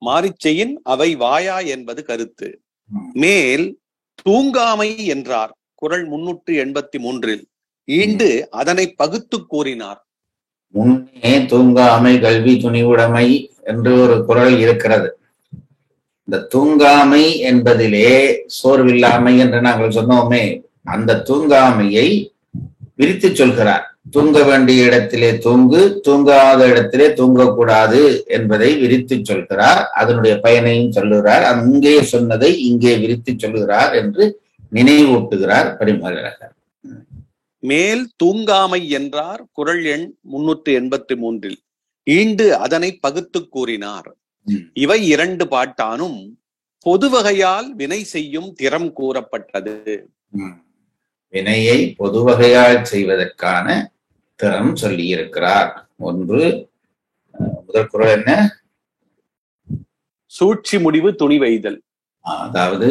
மாரிச்செயின் அவை வாயா என்பது கருத்து. மேல் தூங்காமை என்றார் குறள் 383. ஈண்டு அதனை பகுத்து கூறினார். முன்னே தூங்காமை கல்வி துணிவுடைமை என்று ஒரு குறள் இருக்கிறது. இந்த தூங்காமை என்பதிலே சோர்வில்லாமை என்று நாங்கள் சொன்னோமே, அந்த தூங்காமையை விரித்து சொல்கிறார். தூங்க வேண்டிய இடத்திலே தூங்கு, தூங்காத இடத்திலே தூங்கக்கூடாது என்பதை விரித்து சொல்கிறார். அதனுடைய பயனையும் சொல்லுகிறார். அங்கே சொன்னதை இங்கே விரித்து சொல்லுகிறார் என்று நினைவூட்டுகிறார் பரிமளகர். மேல் தூங்காமை என்றார் குறள் எண் 383. ஈண்டு அதனை பகுத்து கூறினார். இவை 2 பாட்டானும் பொது வகையால் வினை செய்யும் திறம் கூறப்பட்டது. வினையை பொது வகையால் செய்வதற்கான திறம் சொல்லி இருக்கிறார். ஒன்று, முதல் குறள் என்ன? சூழ்ச்சி முடிவு துணி வைதல். அதாவது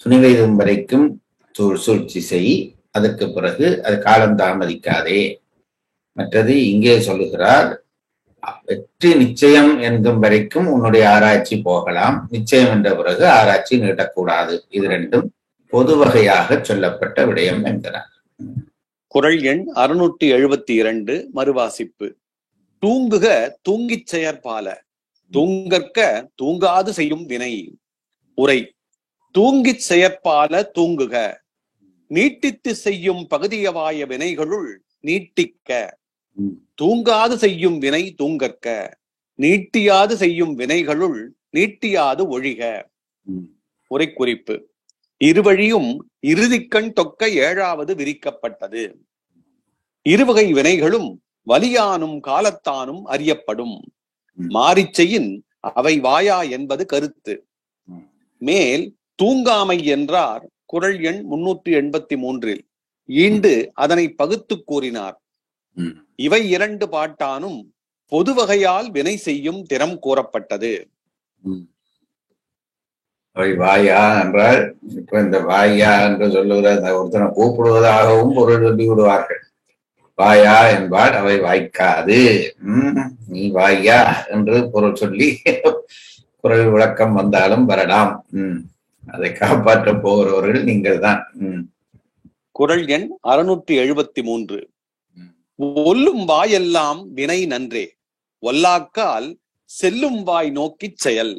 துணி வைதும் வரைக்கும் சூழ்ச்சி செய், அதற்கு பிறகு அது காலம் தாமதிக்காதே. மற்றது இங்கே சொல்லுகிறார், வெற்றி நிச்சயம் என்கும் வரைக்கும் உன்னுடைய ஆராய்ச்சி போகலாம், நிச்சயம் என்ற பிறகு ஆராய்ச்சி நீட்டக்கூடாது. இது ரெண்டும் பொது வகையாக சொல்லப்பட்ட விடயம் என்கிறார். குறள் எண் 672 மறுவாசிப்பு. தூங்குக தூங்கிச் செயற்பால, தூங்கற்க தூங்காது செய்யும் வினை. உரை: தூங்கிச் செயற்பால தூங்குக, நீட்டித்து செய்யும் பகுதியவாய வினைகளுள் நீட்டிக்க. தூங்காது செய்யும் வினை தூங்கற்க, நீட்டியாது செய்யும் வினைகளுள் நீட்டியாது ஒழிக. உரை குறிப்பு: இருவழியும் இறுதிக்கண் தொக்க 7வது விரிக்கப்பட்டது. இருவகை வினைகளும் வலியானும் காலத்தானும் அறியப்படும். மாரிச்செயின் அவை வாயா என்பது கருத்து. மேல் தூங்காமை என்றார் குறள் எண் 383. ஈண்டு அதனை பகுத்து கூறினார். இவை 2 பாட்டானும் பொது வகையால் வினை செய்யும் திறம் கூறப்பட்டது. அவை வாயா என்றால், இப்ப இந்த வாயா என்று சொல்லுகிற அந்த ஒருத்தனை கூப்பிடுவதாகவும் பொருள் சொல்லி விடுவார்கள். வாயா என்பால் அவை வாய்க்காது. நீ வாயா என்று பொருள் சொல்லி குறள் விளக்கம் வந்தாலும் வரலாம். அதை காப்பாற்ற போகிறவர்கள் நீங்கள் தான். குறள் எண் 673. ஒல்லும் வாயெல்லாம் வினை நன்றே, ஒல்லாக்கால் செல்லும் வாய் நோக்கி செயல்.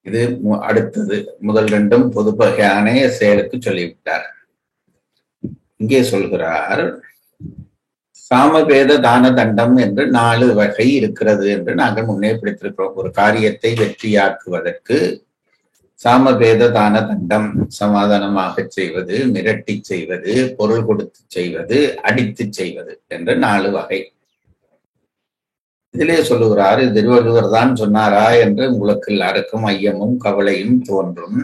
இது அடுத்தது. முதல் 2ம் பொது வகையான செயலுக்கு சொல்லிவிட்டார். இங்கே சொல்கிறார், சாமபேத தான தண்டம் என்று 4 வகை இருக்கிறது என்று நாங்கள் முன்னே படித்திருக்கிறோம். ஒரு காரியத்தை வெற்றியாக்குவதற்கு சாமபேத தான தண்டம், சமாதானமாக செய்வது, மிரட்டி செய்வது, பொருள் கொடுத்து செய்வது, அடித்து செய்வது என்று 4 வகை. இதிலே சொல்லுகிறார், இது திருவள்ளுவர் தான் சொன்னாரா என்று உங்களுக்கு எல்லாருக்கும் ஐயமும் கவலையும் தோன்றும்.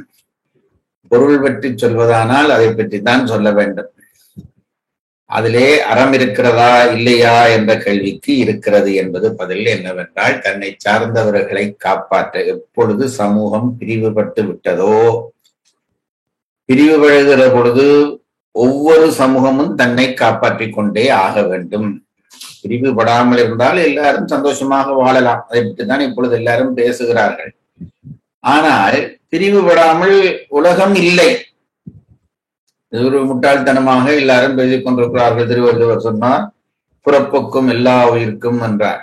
பொருள் பற்றி சொல்வதானால் அதை பற்றி தான் சொல்ல வேண்டும். அதிலே அறம் இருக்கிறதா இல்லையா என்ற கேள்விக்கு இருக்கிறது என்பது பதில். என்னவென்றால், தன்னை சார்ந்தவர்களை காப்பாற்ற எப்பொழுது சமூகம் பிரிவுபட்டு விட்டதோ, பிரிவுபடுகிற பொழுது ஒவ்வொரு சமூகமும் தன்னை காப்பாற்றிக் கொண்டே ஆக வேண்டும். பிரிவுபடாமல் இருந்தால் எல்லாரும் சந்தோஷமாக வாழலாம். அதை பற்றிதான் இப்பொழுது எல்லாரும் பேசுகிறார்கள். ஆனால் பிரிவுபடாமல் உலகம் இல்லை. இது ஒரு முட்டாள்தனமாக எல்லாரும் பேசிக் கொண்டிருக்கிறார்கள். திருவள்ளுவர் சொன்னார், புறப்பொக்கும் எல்லா உயிர்க்கும் என்றார்.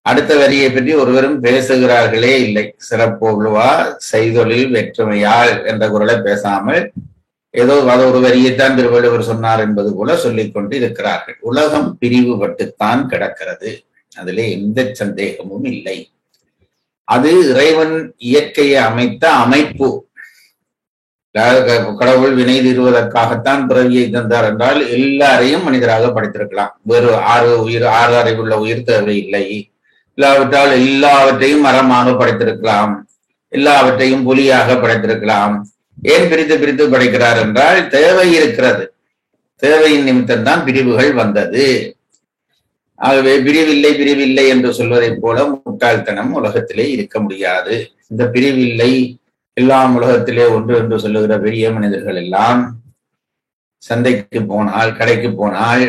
அடுத்த வரியை பற்றி ஒருவரும் பேசுகிறார்களே இல்லை. சிறப்பொழுவா செய்தொழில் வெற்றுமையாள் என்ற குரலை பேசாமல் ஏதோ அது ஒரு வரியைத்தான் திருவள்ளுவர் சொன்னார் என்பது போல சொல்லிக் கொண்டு இருக்கிறார்கள். உலகம் பிரிவுபட்டுத்தான் கிடக்கிறது, அதிலே எந்த சந்தேகமும் இல்லை. அது இறைவன் இயற்கையை அமைத்த அமைப்பு. கடவுள் வினை தீர்வதற்காகத்தான் பிறவியை தந்தார் என்றால் எல்லாரையும் மனிதராக படைத்திருக்கலாம். வேறு ஆறு அறிவுள்ள உயிர் தேவையில்லை. இல்லாவிட்டால் எல்லாவற்றையும் மரமாக படைத்திருக்கலாம், எல்லாவற்றையும் புலியாக படைத்திருக்கலாம். ஏன் பிரித்து பிரித்து படைக்கிறார் என்றால் தேவை இருக்கிறது. தேவையின் நிமித்தம் தான் பிரிவுகள் வந்தது. ஆகவே பிரிவில்லை என்று சொல்வதை போல முட்டாள்தனம் உலகத்திலே இருக்க முடியாது. இந்த பிரிவில்லை எல்லாம் உலகத்திலே ஒன்று என்று சொல்லுகிற பெரிய மனிதர்கள் எல்லாம் சந்தைக்கு போனால், கடைக்கு போனால்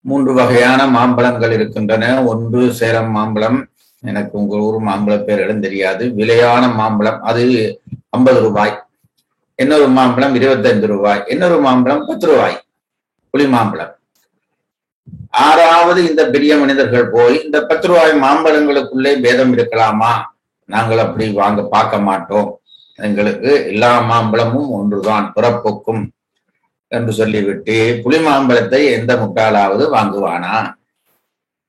3 வகையான மாம்பழங்கள் இருக்கின்றன. ஒன்று சேலம் மாம்பழம், எனக்கு உங்க ஊர் மாம்பழ பேரிடம் தெரியாது, விலையான மாம்பழம், அது 50 ரூபாய். இன்னொரு மாம்பழம் 25 ரூபாய், இன்னொரு மாம்பழம் 10 ரூபாய், புளி மாம்பழம். ஆறாவது இந்த பெரிய மனிதர்கள் போய் இந்த 10 ரூபாய் மாம்பழங்களுக்குள்ளே பேதம் இருக்கலாமா, நாங்கள் அப்படி வாங்க பார்க்க மாட்டோம், எங்களுக்கு எல்லா மாம்பழமும் ஒன்றுதான் பிறப்புக்கும் என்று சொல்லிவிட்டு புளி மாம்பழத்தை எந்த முட்டாளாவது வாங்குவானா?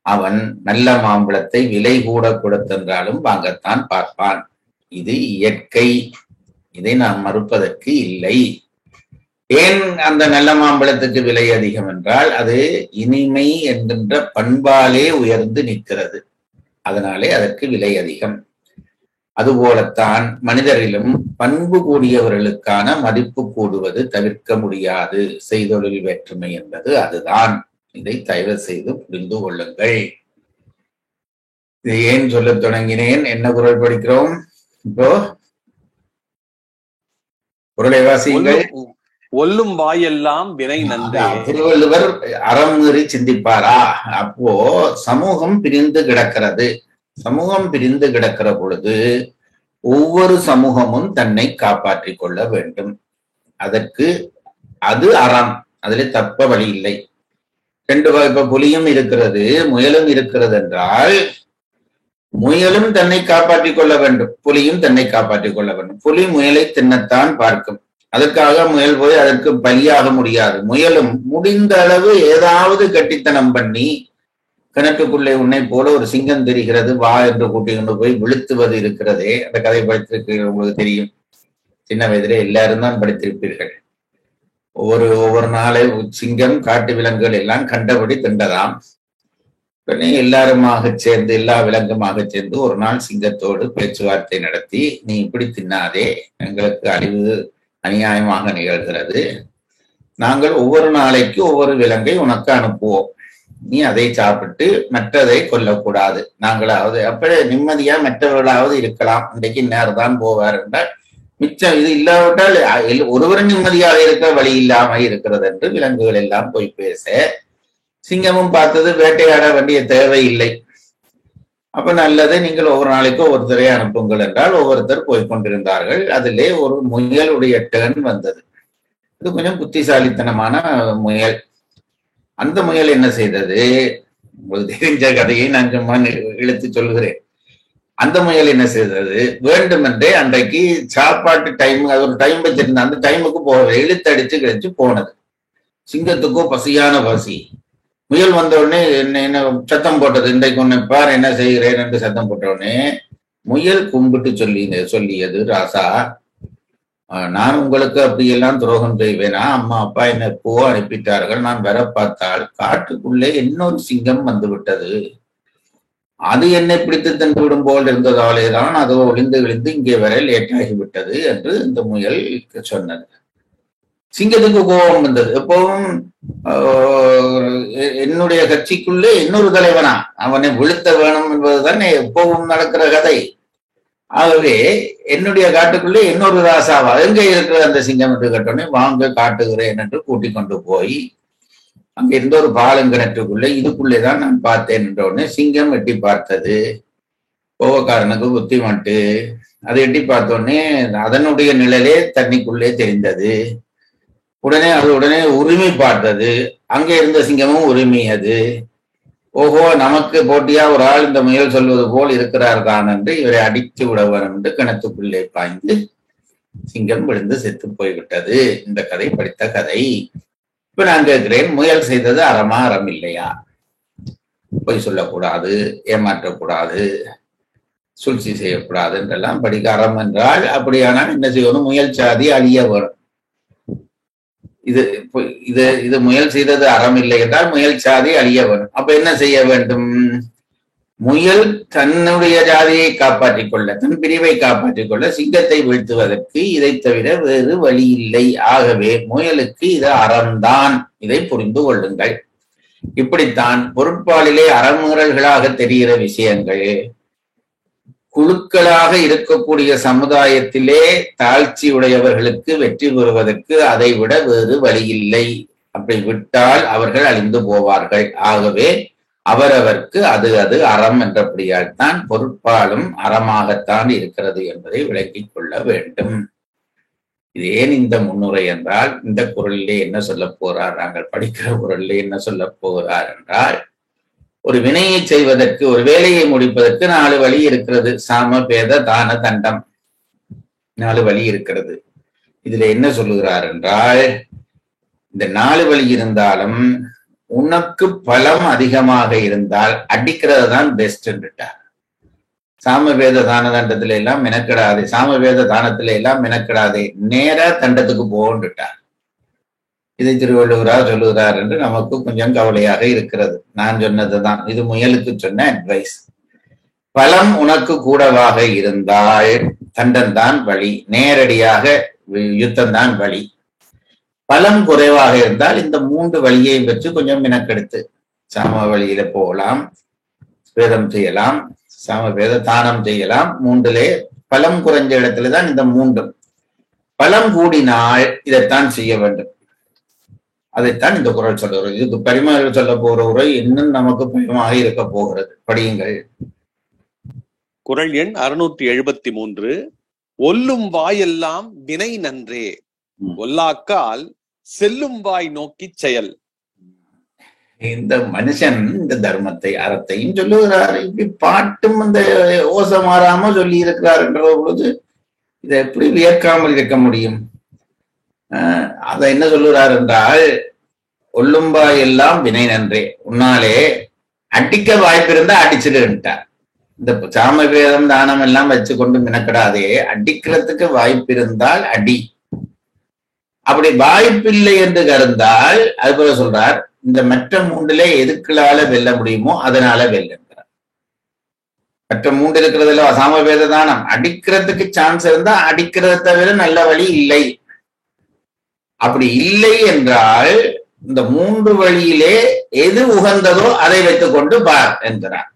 அவன் நல்ல மாம்பழத்தை விலை கூட கொடுத்தென்றாலும் வாங்கத்தான் பார்ப்பான். இது இயற்கை, இதை நாம் மறுப்பதற்கு இல்லை. ஏன் அந்த நல்ல மாம்பழத்துக்கு விலை அதிகம் என்றால் அது இனிமை என்கின்ற பண்பாலே உயர்ந்து நிற்கிறது, அதனாலே அதற்கு விலை அதிகம். அதுபோலத்தான் மனிதரிலும் பண்பு கூடியவர்களுக்கான மதிப்பு கூடுவது தவிர்க்க முடியாது. செய்தொழில் வேற்றுமை என்பது அதுதான். இதை தயவு செய்து புரிந்து கொள்ளுங்கள். இதை ஏன் சொல்ல தொடங்கினேன்? என்ன குரல் படிக்கிறோம் இப்போ? குரலை வாசியுங்கள். ஒல்லும் வாயெல்லாம் வினை நன்றே. திருவள்ளுவர் அறம் மீறி சிந்திப்பாரா? அப்போ சமூகம் பிரிந்து கிடக்கிறது. சமூகம் பிரிந்து கிடக்கிற பொழுது ஒவ்வொரு சமூகமும் தன்னை காப்பாற்றிக் கொள்ள வேண்டும். அதற்கு அது அறம், அதிலே தப்ப வழி இல்லை. 2 வகை, இப்ப புலியும் இருக்கிறது முயலும் இருக்கிறது என்றால் முயலும் தன்னை காப்பாற்றிக் கொள்ள வேண்டும், புலியும் தன்னை காப்பாற்றிக் கொள்ள வேண்டும். புலி முயலை தின்னத்தான் பார்க்கும், அதற்காக முயல் போய் அதற்கு பலியாக முடியாது. முயலும் முடிந்த அளவு ஏதாவது கட்டித்தனம் பண்ணி, கிணற்றுக்குள்ளே உன்னை போல ஒரு சிங்கம் தெரிகிறது வா என்று கூட்டி கொண்டு போய் விழுத்துவது இருக்கிறதே, அந்த கதை படித்திருக்க உங்களுக்கு தெரியும். சின்ன வயதிலே எல்லாரும் தான் படித்திருப்பீர்கள். ஒவ்வொரு நாளை சிங்கம் காட்டு விலங்குகள் எல்லாம் கண்டபடி திண்டதாம். உடனே எல்லாருமாக சேர்ந்து, எல்லா விலங்குமாக சேர்ந்து ஒரு நாள் சிங்கத்தோடு பேச்சுவார்த்தை நடத்தி, நீ இப்படி தின்னாதே, எங்களுக்கு அழிவு அநியாயமாக நிகழ்கிறது, நாங்கள் ஒவ்வொரு நாளைக்கு ஒவ்வொரு விலங்கை உனக்கு அனுப்புவோம், நீ அதை சாப்பிட்டு மற்றதை கொல்லக்கூடாது, நாங்களாவது அப்படி நிம்மதியா மற்றவர்களாவது இருக்கலாம், இன்றைக்கு நேரம் தான் போவார் என்றால் மிச்சம் இது இல்லாவிட்டால் ஒருவரும் நிம்மதியாக இருக்க வழி இல்லாம இருக்கிறது என்று விலங்குகள் எல்லாம் போய் பேச, சிங்கமும் பார்த்தது வேட்டையாட வேண்டிய தேவையில்லை. அப்ப நல்லது, நீங்கள் ஒவ்வொரு நாளைக்கும் ஒவ்வொருத்தரை அனுப்புங்கள் என்றால் ஒவ்வொருத்தர் போய்கொண்டிருந்தார்கள். அதிலே ஒரு முயலுடைய டேர்ன் வந்தது. இது கொஞ்சம் புத்திசாலித்தனமான முயல். அந்த முயல் என்ன செய்தது? உங்களுக்கு தெரிஞ்ச கதையை நான் சும்மா இழுத்து சொல்லுகிறேன். அந்த முயல் என்ன செய்தது? வேண்டுமென்றே அன்றைக்கு சாப்பாட்டு டைம், அது ஒரு டைம் வச்சிருந்த, அந்த டைமுக்கு போக இழுத்தடிச்சு கிடைச்சு போனது. சிங்கத்துக்கோ பசியான பசி. முயல் வந்த உடனே என்ன சத்தம் போட்டது, இன்றைக்கு உன்னை பார் என்ன செய்கிறேன் என்று சத்தம் போட்ட உடனே முயல் கும்பிட்டு சொல்லியது, ராசா, நான் உங்களுக்கு அப்படியெல்லாம் துரோகம் செய்வேனா? அம்மா அப்பா என்னை பூ அனுப்பிட்டார்கள், நான் வர பார்த்தால் காட்டுக்குள்ளே இன்னொரு சிங்கம் வந்து விட்டது, அது என்னை பிடித்து தந்து விடும் போல் இருந்ததாலே தான் அதோ விழுந்து இங்கே வர லேட் ஆகிவிட்டது என்று இந்த முயல் சொன்னது. சிங்கத்துக்கு கோபம் வந்தது. எப்பவும் என்னுடைய கட்சிக்குள்ளே இன்னொரு தலைவனா, அவனை வீழ்த்த வேணும் என்பதுதான் எப்பவும் நடக்கிற கதை. ஆகவே என்னுடைய காட்டுக்குள்ளே இன்னொரு ராசாவா எங்க இருக்கிற அந்த சிங்கம் என்று கேட்டோன்னே வாங்க காட்டுகிறேன் என்று கூட்டிக் கொண்டு போய் அங்க இருந்த ஒரு பாலங்கிணற்றுக்குள்ளே இதுக்குள்ளேதான் நான் பார்த்தேன் என்றோடனே சிங்கம் எட்டி பார்த்தது. கோவக்காரனுக்கு புத்தி மாட்டு. அதை எட்டி பார்த்தோடனே அதனுடைய நிழலே தண்ணிக்குள்ளே தெரிந்தது. உடனே உரிமை பார்த்தது. அங்கே இருந்த சிங்கமும் உரிமையது. ஓஹோ, நமக்கு போட்டியா ஒரு ஆள் இந்த முயல் சொல்வது போல் இருக்கிறார் தான் என்று இவரை அடித்து விட வேண்டும் என்று கிணத்துக்குள்ளே பாய்ந்து சிங்கம் விழுந்து செத்து போய்விட்டது. இந்த கதை படித்த கதை. இப்ப நான் கேட்கிறேன், முயல் செய்தது அறமா அறம் இல்லையா? பொய் சொல்லக்கூடாது, ஏமாற்றக்கூடாது, சூழ்ச்சி செய்யக்கூடாது என்றெல்லாம் படிக்க. அறம் என்றால் அப்படியானால் என்ன செய்யணும்? முயல் சாதி அழிய வேணும். இது இது முயல் செய்தது அறம் இல்லை என்றால் முயல் சாதி அழிய வேணும். அப்ப என்ன செய்ய வேண்டும்? முயல் தன்னுடைய ஜாதியை காப்பாற்றிக் கொள்ள, தன் பிரிவை காப்பாற்றிக் கொள்ள, சிங்கத்தை வீழ்த்துவதற்கு இதை தவிர வேறு வழி இல்லை. ஆகவே முயலுக்கு இது அறம்தான். இதை புரிந்து கொள்ளுங்கள். இப்படித்தான் பொருட்பாலிலே அறமுறல்களாக தெரிகிற விஷயங்கள் குழுக்களாக இருக்கக்கூடிய சமுதாயத்திலே தாழ்ச்சி உடையவர்களுக்கு வெற்றி பெறுவதற்கு அதை விட வேறு வழி இல்லை. அப்படி விட்டால் அவர்கள் அழிந்து போவார்கள். ஆகவே அவரவர்க்கு அது அது அறம் என்றபடியால் தான் பொருட்பாலும் அறமாகத்தான் இருக்கிறது என்பதை விளங்கிக் கொள்ள வேண்டும். இது ஏன் இந்த முன்னுரை என்றால், இந்த குறளிலே என்ன சொல்ல போறார், நாங்கள் படிக்கிற குறளிலே என்ன சொல்ல போகிறார் என்றால், ஒரு வினையை செய்வதற்கு, ஒரு வேலையை முடிப்பதற்கு 4 வழி இருக்கிறது. சாம பேத தான தண்டம், 4 வழி இருக்கிறது. இதுல என்ன சொல்லுகிறார் என்றால், இந்த 4 வழி இருந்தாலும் உனக்கு பலம் அதிகமாக இருந்தால் அடிக்கிறது தான் பெஸ்ட் என்றார். சாமவேத தான தண்டத்துல எல்லாம் மெனக்கிடாதே, சாமவேத தானத்துல எல்லாம் மெனக்கிடாதே, நேரா தண்டத்துக்கு போன்றுட்டார். இதை திருவள்ளுவரா சொல்லுகிறார் என்று நமக்கு கொஞ்சம் கவலையாக இருக்கிறது. நான் சொன்னதுதான், இது முயலுக்கு சொன்ன அட்வைஸ். பலம் உனக்கு கூடவாக இருந்தால் தண்டன் தான் வழி, நேரடியாக யுத்தம் வழி. பலம் குறைவாக இருந்தால் இந்த 3 வழியை வச்சு கொஞ்சம் மெனக்கெடுத்து சாம வழியில போகலாம், வேதம் செய்யலாம், சாமவேத தானம் செய்யலாம். 3லே பலம் குறைஞ்ச இடத்துலதான் இந்த 3. பலம் கூடினால் இதைத்தான் செய்ய வேண்டும். அதைத்தான் இந்த குறள் சொல்லுகிறது. இதுக்கு பரிமாறு சொல்ல போற உரை இன்னும் நமக்கு பயமாக இருக்க போகிறது. படியுங்கள். குறள் எண் 673. ஒல்லும் வாயெல்லாம் வினை நன்றே, ஒல்லாக்கால் செல்லும் வாய் நோக்கி செயல். இந்த மனுஷன் இந்த தர்மத்தை அறத்தையும் சொல்லுகிறார். இப்படி பாட்டும் இந்த ஓச மாறாம சொல்லி இருக்கிறார் என்ற பொழுது இதை எப்படி வியக்காமல் இருக்க முடியும்? அதை என்ன சொல்லுகிறார் என்றால், ஒல்லும்பாய் எல்லாம் வினை நன்றே, உன்னாலே அடிக்க வாய்ப்பு இருந்தா அடிச்சிருட்டார். இந்த சாமவேதம் தானம் எல்லாம் வச்சு கொண்டு மினக்கிடாதே, அடிக்கிறதுக்கு வாய்ப்பு இருந்தால் அடி. அப்படி வாய்ப்பில்லை என்று கருந்தால் அது போல சொல்றார், இந்த மற்ற 3லே எதுக்களால வெல்ல முடியுமோ அதனால வெல்லுங்கிறார். மற்ற 3 இருக்கிறதுல சாமவேத தானம் அடிக்கிறதுக்கு சான்ஸ் இருந்தா அடிக்கிறத தவிர நல்ல வழி இல்லை. அப்படி இல்லை என்றால் இந்த 3 வழியிலே எது உகந்ததோ அதை வைத்துக் கொண்டு பார் என்கிறார்.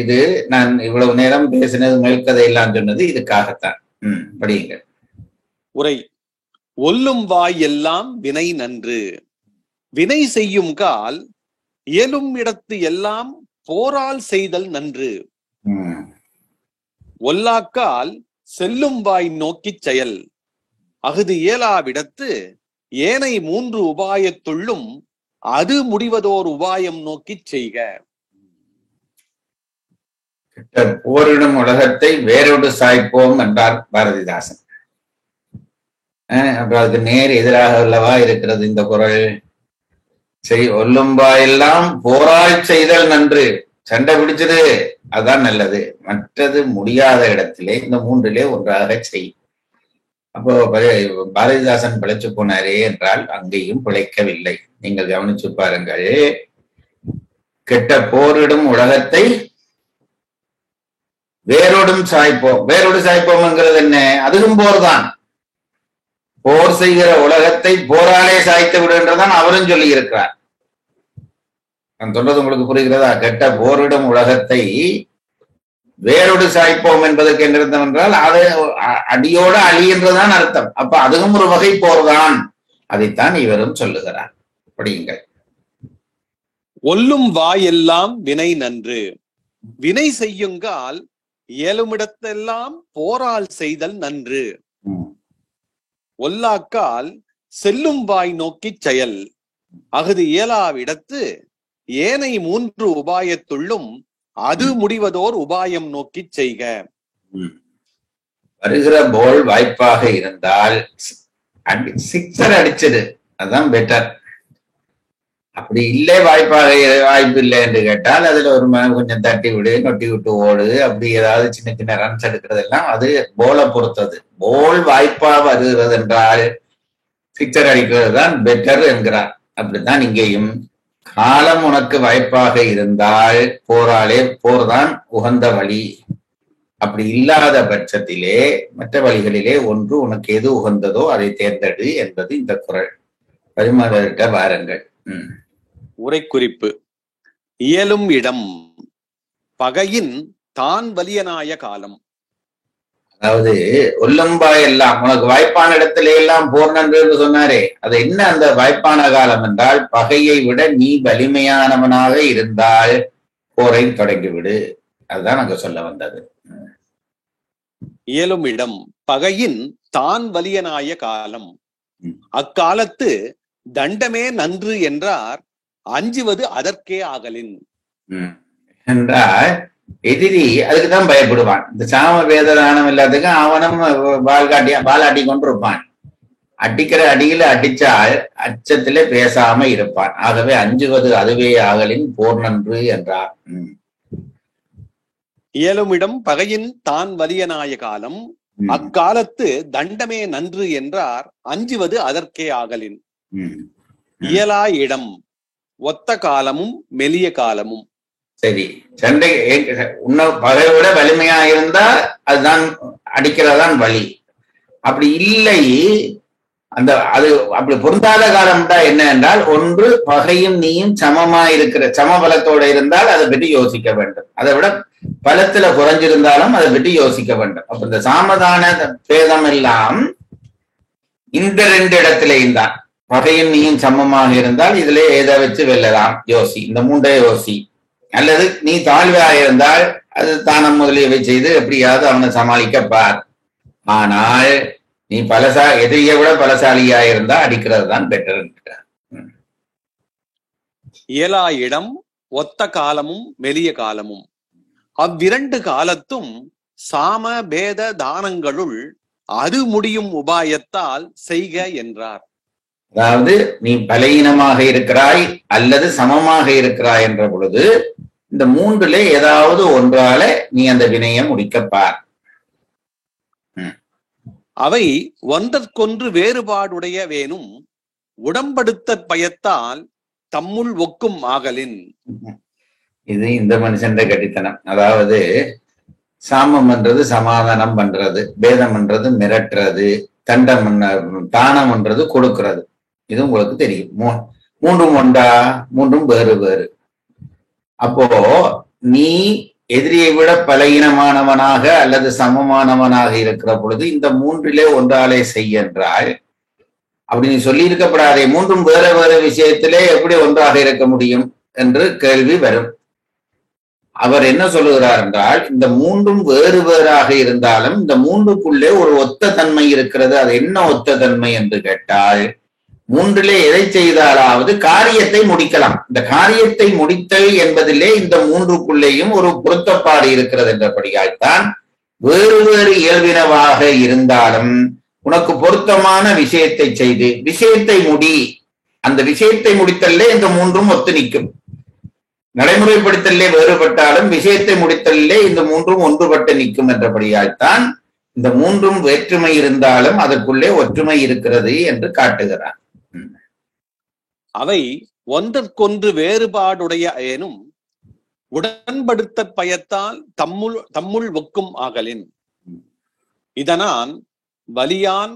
இது நான் இவ்வளவு நேரம் பேசினது மேல்கதை எல்லாம் சொன்னது இதுக்காகத்தான். படியுங்கள். உரை. ஒல்லும் வாய் எல்லாம் வினை நன்று, வினை செய்யும் கால் இயலும் இடத்து எல்லாம் போரால் செய்தல் நன்று, ஒல்லாக்கால் செல்லும் வாய் நோக்கி செயல், அஃது இயலாவிடத்து ஏனை 3 உபாயத்துள்ளும் அது முடிவதோர் உபாயம் நோக்கி செய்க. போரிடும் உலகத்தை வேரோடு சாய்ப்போம் என்றார் பாரதிதாசன். அப்புறம் அதுக்கு நேர் எதிராக அல்லவா இருக்கிறது இந்த குறள். ஒல்லும்பாயெல்லாம் போரால் செய்தல் நன்று, சண்டை பிடிச்சது அதான் நல்லது, மற்றது முடியாத இடத்திலே இந்த 3லே ஒன்றாக செய். அப்போ பாரதிதாசன் பிழைச்சு போனாரே என்றால் அங்கேயும் பிழைக்கவில்லை. நீங்கள் கவனிச்சு பாருங்கள். கெட்ட போரிடும் உலகத்தை வேரோடும் சாய்ப்போம். வேரோடு சாய்ப்போம்ங்கிறது என்ன? அதுவும் போர் தான். போர் செய்கிற உலகத்தை போராலே சாய்த்து விடுன்றதான் அவரும் சொல்லி இருக்கிறார். நான் சொல்றது உங்களுக்கு புரிகிறதா? கெட்ட போரிடும் உலகத்தை வேரோடு சாய்ப்போம் என்பதற்கு என்ன என்றால் அது அடியோட அழிகின்றதான் அர்த்தம். அப்ப அதுவும் ஒரு வகை போர்தான். அதைத்தான் இவரும் சொல்லுகிறார். படியுங்கள். ஒல்லும் வாயெல்லாம் வினை நன்று, வினை செய்யுங்கால் இயலுமிடத்தெல்லாம் போரால் செய்தல் நன்று, ஒல்லாக்கால் செல்லும் வாய் நோக்கி செயல், அஃது இயலாவிடத்து ஏனை 3 உபாயத்துள்ளும் அது முடிவதோர் உபாயம் நோக்கி செய்க. வருகிற போல் வாய்ப்பாக இருந்தால் சிக்ஸர் அடிச்சது அதான் பெட்டர். அப்படி இல்லை வாய்ப்பு இல்லை என்று கேட்டால் அதுல ஒரு கொஞ்சம் தட்டி விடு, நொட்டி விட்டு ஓடு, அப்படி ஏதாவது சின்ன சின்ன ரன்ஸ் எடுக்கிறது எல்லாம் அது போலை பொறுத்தது. போல் வாய்ப்பா வருகிறது என்றால் சிக்ஸர் அடிக்கிறது தான் பெட்டர் என்கிறார். அப்படித்தான் இங்கேயும் காலம் உனக்கு வாய்ப்பாக இருந்தால் போர்தான் உகந்த வழி. அப்படி இல்லாத பட்சத்திலே மற்ற வழிகளிலே ஒன்று உனக்கு எது உகந்ததோ அதை தேர்ந்தெடு என்பது இந்த குறள். பரிமாறிட்ட வாருங்கள். உரை குறிப்பு. இயலும் இடம் பகையின் தான் வலியனாய காலம். அதாவது ஒல்லம்பாய் எல்லாம் உனக்கு வாய்ப்பான இடத்துல எல்லாம் போர் நன்று என்று சொன்னாரே, அது என்ன அந்த வாய்ப்பான காலம் என்றால் பகையை விட நீ வலிமையானவனாக இருந்தால் போரை தொடங்கிவிடு. அதுதான் அங்க சொல்ல வந்தது. இயலும் இடம் பகையின் தான் வலியனாய காலம். அக்காலத்து தண்டமே நன்று என்றார் அஞ்சுவது அதற்கே ஆகலின். என்றால் எதிரி அதுக்குதான் பயப்படுவான். இந்த சாம வேத தானம் இல்லாததுக்கு அவனும் வாலாட்டி கொண்டிருப்பான். அடிக்கிற அடியில அடிச்சால் அச்சத்திலே பேசாம இருப்பான். ஆகவே அஞ்சுவது அதுவே ஆகலின் போர் நன்று என்றார். இயலுமிடம் பகையின் தான் வலியனாய காலம். அக்காலத்து தண்டமே நன்று என்றார் அஞ்சுவது அதற்கே ஆகலின். இயலா இடம் ஒத்த காலமும் மெலிய காலமும். சரி, சண்டை பகை விட வலிமையா இருந்தா அதுதான் அடிக்கிறதான் வலி. அப்படி இல்லை, அது அப்படி பொருந்தாத காலம் தான் என்ன என்றால், ஒன்று பகையும் நீயும் சம பலத்தோட இருந்தால் அதை பற்றி யோசிக்க வேண்டும். அதை விட பலத்துல குறைஞ்சிருந்தாலும் அதை பற்றி யோசிக்க வேண்டும். அப்ப இந்த சாமதான பேதம் எல்லாம் இந்த ரெண்டு இடத்திலேயும் தான். பகையும் நீயும் சமமாக இருந்தால் இதுல எதை வச்சு வெல்லலாம் யோசி, இந்த மூண்டே யோசி. அல்லது நீ தாழ்வாக இருந்தால் அது தானம் முதலியவை செய்து எப்படியாவது அவனை சமாளிக்க பார். ஆனால் நீ எதிரியை விட பலசாலியா இருந்தா அடிக்கிறது தான் பெட்டர். இயலா இடம் ஒத்த காலமும் மெலிய காலமும். அவ்விரண்டு காலத்தும் சாம பேத தானங்களுள் அது முடியும் உபாயத்தால் செய்க என்றார். அதாவது நீ பலவீனமாக இருக்கிறாய் அல்லது சமமாக இருக்கிறாய் என்ற பொழுது இந்த மூன்றுல ஏதாவது ஒன்றால நீ அந்த வினையை முடிக்கப்பார். அவை ஒன்றற்கொன்று வேறுபாடுடைய வேணும் உடம்படுத்த பயத்தால் தம்முள் ஒக்கும் ஆகலின். இது இந்த மனுஷன் கட்டித்தனம். அதாவது சாமம் பண்றது சமாதானம் பண்றது, பேதம் பண்றது மிரட்டுறது, தானம் பண்றது கொடுக்கிறது. இது உங்களுக்கு தெரியும். மூன்றும் ஒன்றா, மூன்றும் வேறு வேறு. அப்போ நீ எதிரியை விட பலகீனமானவனாக அல்லது சமமானவனாக இருக்கிற பொழுது இந்த மூன்றிலே ஒன்றாலே செய்ய என்றால், அப்படி நீ சொல்லி இருக்கப்படாதே. மூன்றும் வேற வேற விஷயத்திலே எப்படி ஒன்றாக இருக்க முடியும் என்று கேள்வி வரும். அவர் என்ன சொல்லுகிறார் என்றால், இந்த மூன்றும் வேறு வேறாக இருந்தாலும் இந்த மூன்றுக்குள்ளே ஒரு ஒத்த தன்மை இருக்கிறது. அது என்ன ஒத்த தன்மை என்று கேட்டால், மூன்றிலே எதை செய்தாலாவது காரியத்தை முடிக்கலாம். இந்த காரியத்தை முடித்தல் என்பதிலே இந்த மூன்றுக்குள்ளேயும் ஒரு பொருத்தப்பாடு இருக்கிறது என்றபடியால்தான் வேறு வேறு இயல்பினவாக இருந்தாலும் உனக்கு பொருத்தமான விஷயத்தை செய்து விஷயத்தை முடி. அந்த விஷயத்தை முடித்தல்லே இந்த மூன்றும் ஒத்து நிற்கும். நடைமுறைப்படுத்தலே வேறுபட்டாலும் விஷயத்தை முடித்தலே இந்த மூன்றும் ஒன்றுபட்டு நிற்கும் என்றபடியால்தான் இந்த மூன்றும் வேற்றுமை இருந்தாலும் அதற்குள்ளே ஒற்றுமை இருக்கிறது என்று காட்டுகிறார். அவை ஒன்றற்கொன்று வேறுபாடுடைய ஏனும் உடன்படுத்த பயத்தால் தம்முள் ஒக்கும் ஆகலின். இதனால் வலியான்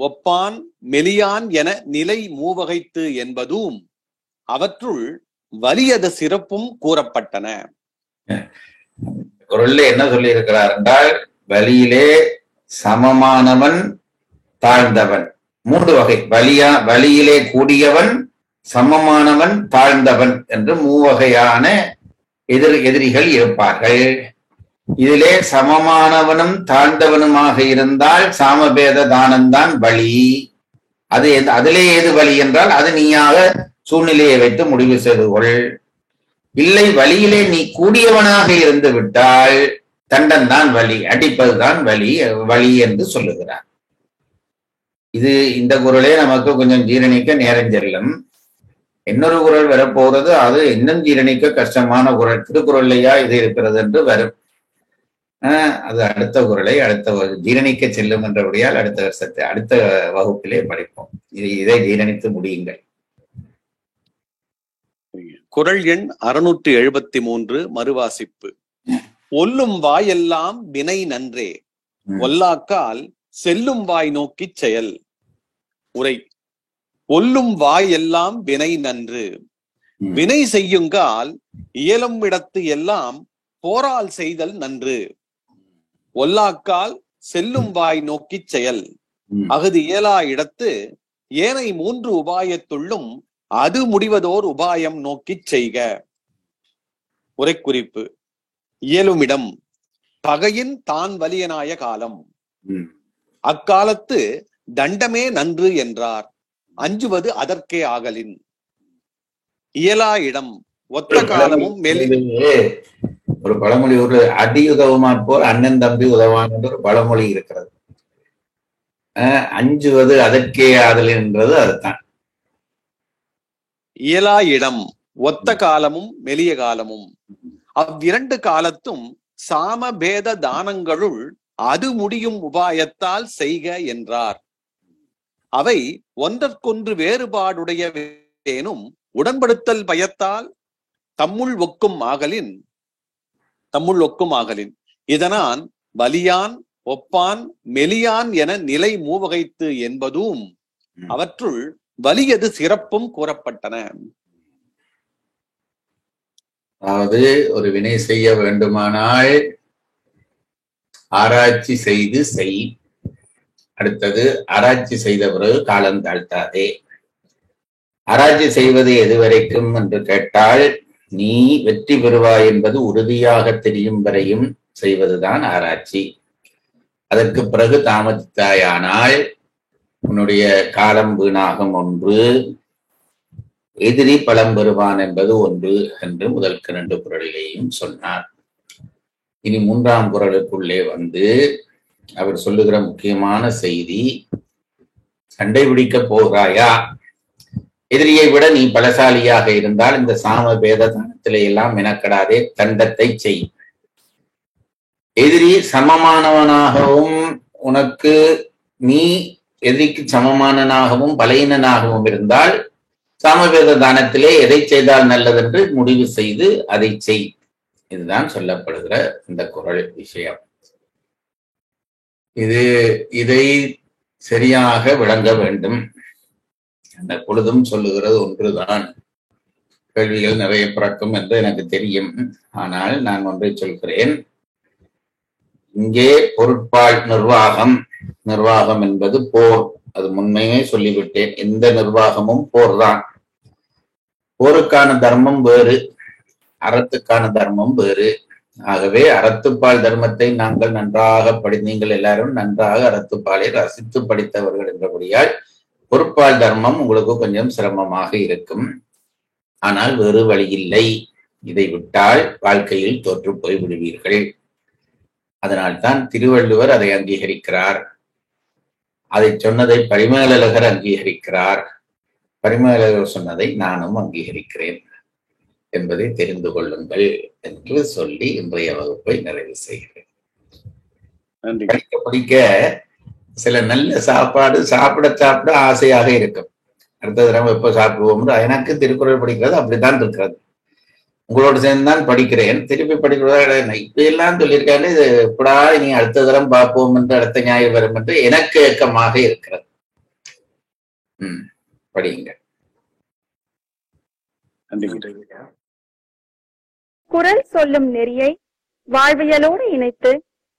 ஒப்பான் மெலியான் என நிலை மூவகைத்து என்பதும் அவற்றுள் வலியது சிறப்பும் கூறப்பட்டன. குறள்ல என்ன சொல்லி இருக்கிறார் என்றால், வலியிலே சமமானவன் தாழ்ந்தவன், மூன்று வகை. வலியிலே கூடியவன், சமமானவன், தாழ்ந்தவன் என்று மூவகையான எதிரிகள் இருப்பார்கள். இதிலே சமமானவனும் தாழ்ந்தவனுமாக இருந்தால் சாமபேத தானம்தான் வழி. அதிலே எது வழி என்றால் அது நீயாக சூழ்நிலையை வைத்து முடிவு செய்து கொள். இல்லை, வழியிலே நீ கூடியவனாக இருந்து விட்டால் தண்டன் தான் வழி, அடிப்பதுதான் வழி என்று சொல்லுகிறார். இது இந்த குறளே நமக்கு கொஞ்சம் ஜீரணிக்க நேரம் செல்லும். இன்னொரு குறள் வரப்போறது, அது இன்னும் ஜீரணிக்க கஷ்டமான குறள். திருக்குறள்லையா இது இருக்கிறது என்று வரும். அது அடுத்த குறளை ஜீரணிக்க செல்லும் என்றபடியால் அடுத்த வகுப்பிலே படிப்போம். இதை ஜீரணித்து முடியுங்கள். குறள் எண் 673 மறுவாசிப்பு. ஒல்லும் வாயெல்லாம் வினை நன்றே, ஒல்லாக்கால் செல்லும் வாய் நோக்கி செயல். உரை: ஒல்லும் வாய் எல்லாம் வினை நன்று. வினை செய்யுங்கால் இயலும் இடத்து எல்லாம் போரால் செய்தல் நன்று. ஒல்லாக்கால் செல்லும் வாய் நோக்கி செயல். அஃது இயலா இடத்து ஏனை 3 உபாயத்துள்ளும் அது முடிவதோர் உபாயம் நோக்கி செய்க. உரைக்குறிப்பு: இயலுமிடம் பகையின் தான் வலியனாய காலம். அக்காலத்து தண்டமே நன்று என்றார், அஞ்சுவது அதற்கே ஆகலின். இயலா இடம் ஒத்த காலமும் ஒரு பழமொழி, ஒரு அடி உதவுமான் போல் அண்ணன் தம்பி உதவான் என்று ஒரு பழமொழி இருக்கிறது. அஞ்சுவது அதற்கே ஆகலின் என்றது அதுதான். இயலா இடம் ஒத்த காலமும் மெலிய காலமும், அவ்விரண்டு காலத்தும் சாம பேத தானங்களுள் அது முடியும் உபாயத்தால் செய்க என்றார். அவை ஒன்றற்கொன்று வேறுபாடுடையவேனும் உடன்படுத்தல் பயத்தால் தம்முள் ஒக்கும் ஆகலின் இதனான் வலியான் ஒப்பான் மெலியான் என நிலை மூவகைத்து என்பதும் அவற்றுள் வலியது சிறப்பும் கூறப்பட்டன. அதாவது ஒரு வினை செய்ய வேண்டுமானால் ஆராய்ச்சி செய்து செய். அடுத்தது, ஆராய்ச்சி செய்த பிறகு காலம் தாழ்த்தாதே. ஆராய்ச்சி செய்வது எதுவரைக்கும் என்று கேட்டால், நீ வெற்றி பெறுவாய் என்பது உறுதியாக தெரியும் வரையும் செய்வதுதான் ஆராய்ச்சி. அதற்கு பிறகு தாமதித்தாயானால் உன்னுடைய காலம் வீணாகும். ஒன்று, எதிரி பலம் பெறுவான் என்பது ஒன்று என்று முதல் 2 குறளிலேயும் சொன்னார். இனி 3ஆம் குறளுக்குள்ளே வந்து அவர் சொல்லுகிற முக்கியமான செய்தி, சண்டை பிடிக்க போகிறாயா? எதிரியை விட நீ பலசாலியாக இருந்தால் இந்த சாம பேத தானத்திலே எல்லாம் மெனக்கடாதே, தண்டத்தை செய். எதிரி சமமானவனாகவும் உனக்கு நீ எதிரிக்கு சமமானனாகவும் பலையினனாகவும் இருந்தால் சாமவேத தானத்திலே எதை செய்தால் நல்லதென்று முடிவு செய்து அதை செய். இதுதான் சொல்லப்படுகிற இந்த குறள் விஷயம். இதை சரியாக விளங்க வேண்டும். அந்த பொழுதும் சொல்லுகிறது ஒன்றுதான். கேள்விகள் நிறைய பிறக்கும் என்று எனக்கு தெரியும். ஆனால் நான் ஒன்றை சொல்கிறேன். இங்கே பொருட்பால் நிர்வாகம் என்பது போர். அது முன்மையே சொல்லிவிட்டேன். எந்த நிர்வாகமும் போர் தான். போருக்கான தர்மம் வேறு, அறத்துக்கான தர்மம் வேறு. ஆகவே அறத்துப்பால் தர்மத்தை நாங்கள் நீங்கள் எல்லாரும் நன்றாக அறத்துப்பாலை ரசித்து படித்தவர்கள் என்றபடியால் பொருட்பால் தர்மம் உங்களுக்கு கொஞ்சம் சிரமமாக இருக்கும். ஆனால் வேறு வழியில்லை. இதை விட்டால் வாழ்க்கையில் தோற்று போய் விடுவீர்கள். அதனால்தான் திருவள்ளுவர் அதை அங்கீகரிக்கிறார். அதை சொன்னதை பரிமேலழகர் அங்கீகரிக்கிறார். பரிமேலழகர் சொன்னதை நானும் அங்கீகரிக்கிறேன் என்பதை தெரிந்து கொள்ளுங்கள் என்று சொல்லி இன்றைய வகுப்பை நிறைவு செய்கிறேன். படிக்க சில நல்ல சாப்பாடு சாப்பிட ஆசையாக இருக்கும். அடுத்த தடவை எப்ப சாப்பிடுவோம். எனக்கு திருக்குறள் படிக்கிறது அப்படித்தான் இருக்கிறது. உங்களோடு சேர்ந்துதான் படிக்கிறேன். திருப்பி படிக்கிறதா இப்ப எல்லாம் சொல்லியிருக்காங்க, இது எப்படா இனி அடுத்த தரம் பார்ப்போம் என்று, அடுத்த ஞாயிறு வரும் என்று எனக்கு ஏக்கமாக இருக்கிறது. படியுங்க. குறள் சொல்லும் நெறியை வாழ்வியலோடு இணைத்து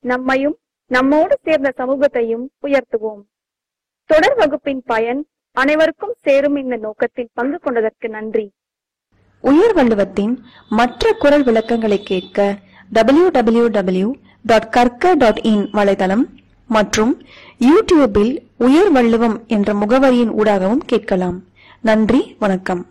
நம்மையும் நம்மோடு சேர்ந்த சமூகத்தையும் உயர்த்துவோம். தொடர் வகுப்பின் பயன் அனைவருக்கும் சேரும் இந்த நோக்கத்தில் பங்கு கொண்டதற்கு நன்றி. உயர் வள்ளுவத்தின் மற்ற குறள் விளக்கங்களை கேட்க www.karka.in வலைதளம் மற்றும் யூடியூபில் உயர் வள்ளுவம் என்ற முகவரியின் ஊடாகவும் கேட்கலாம். நன்றி, வணக்கம்.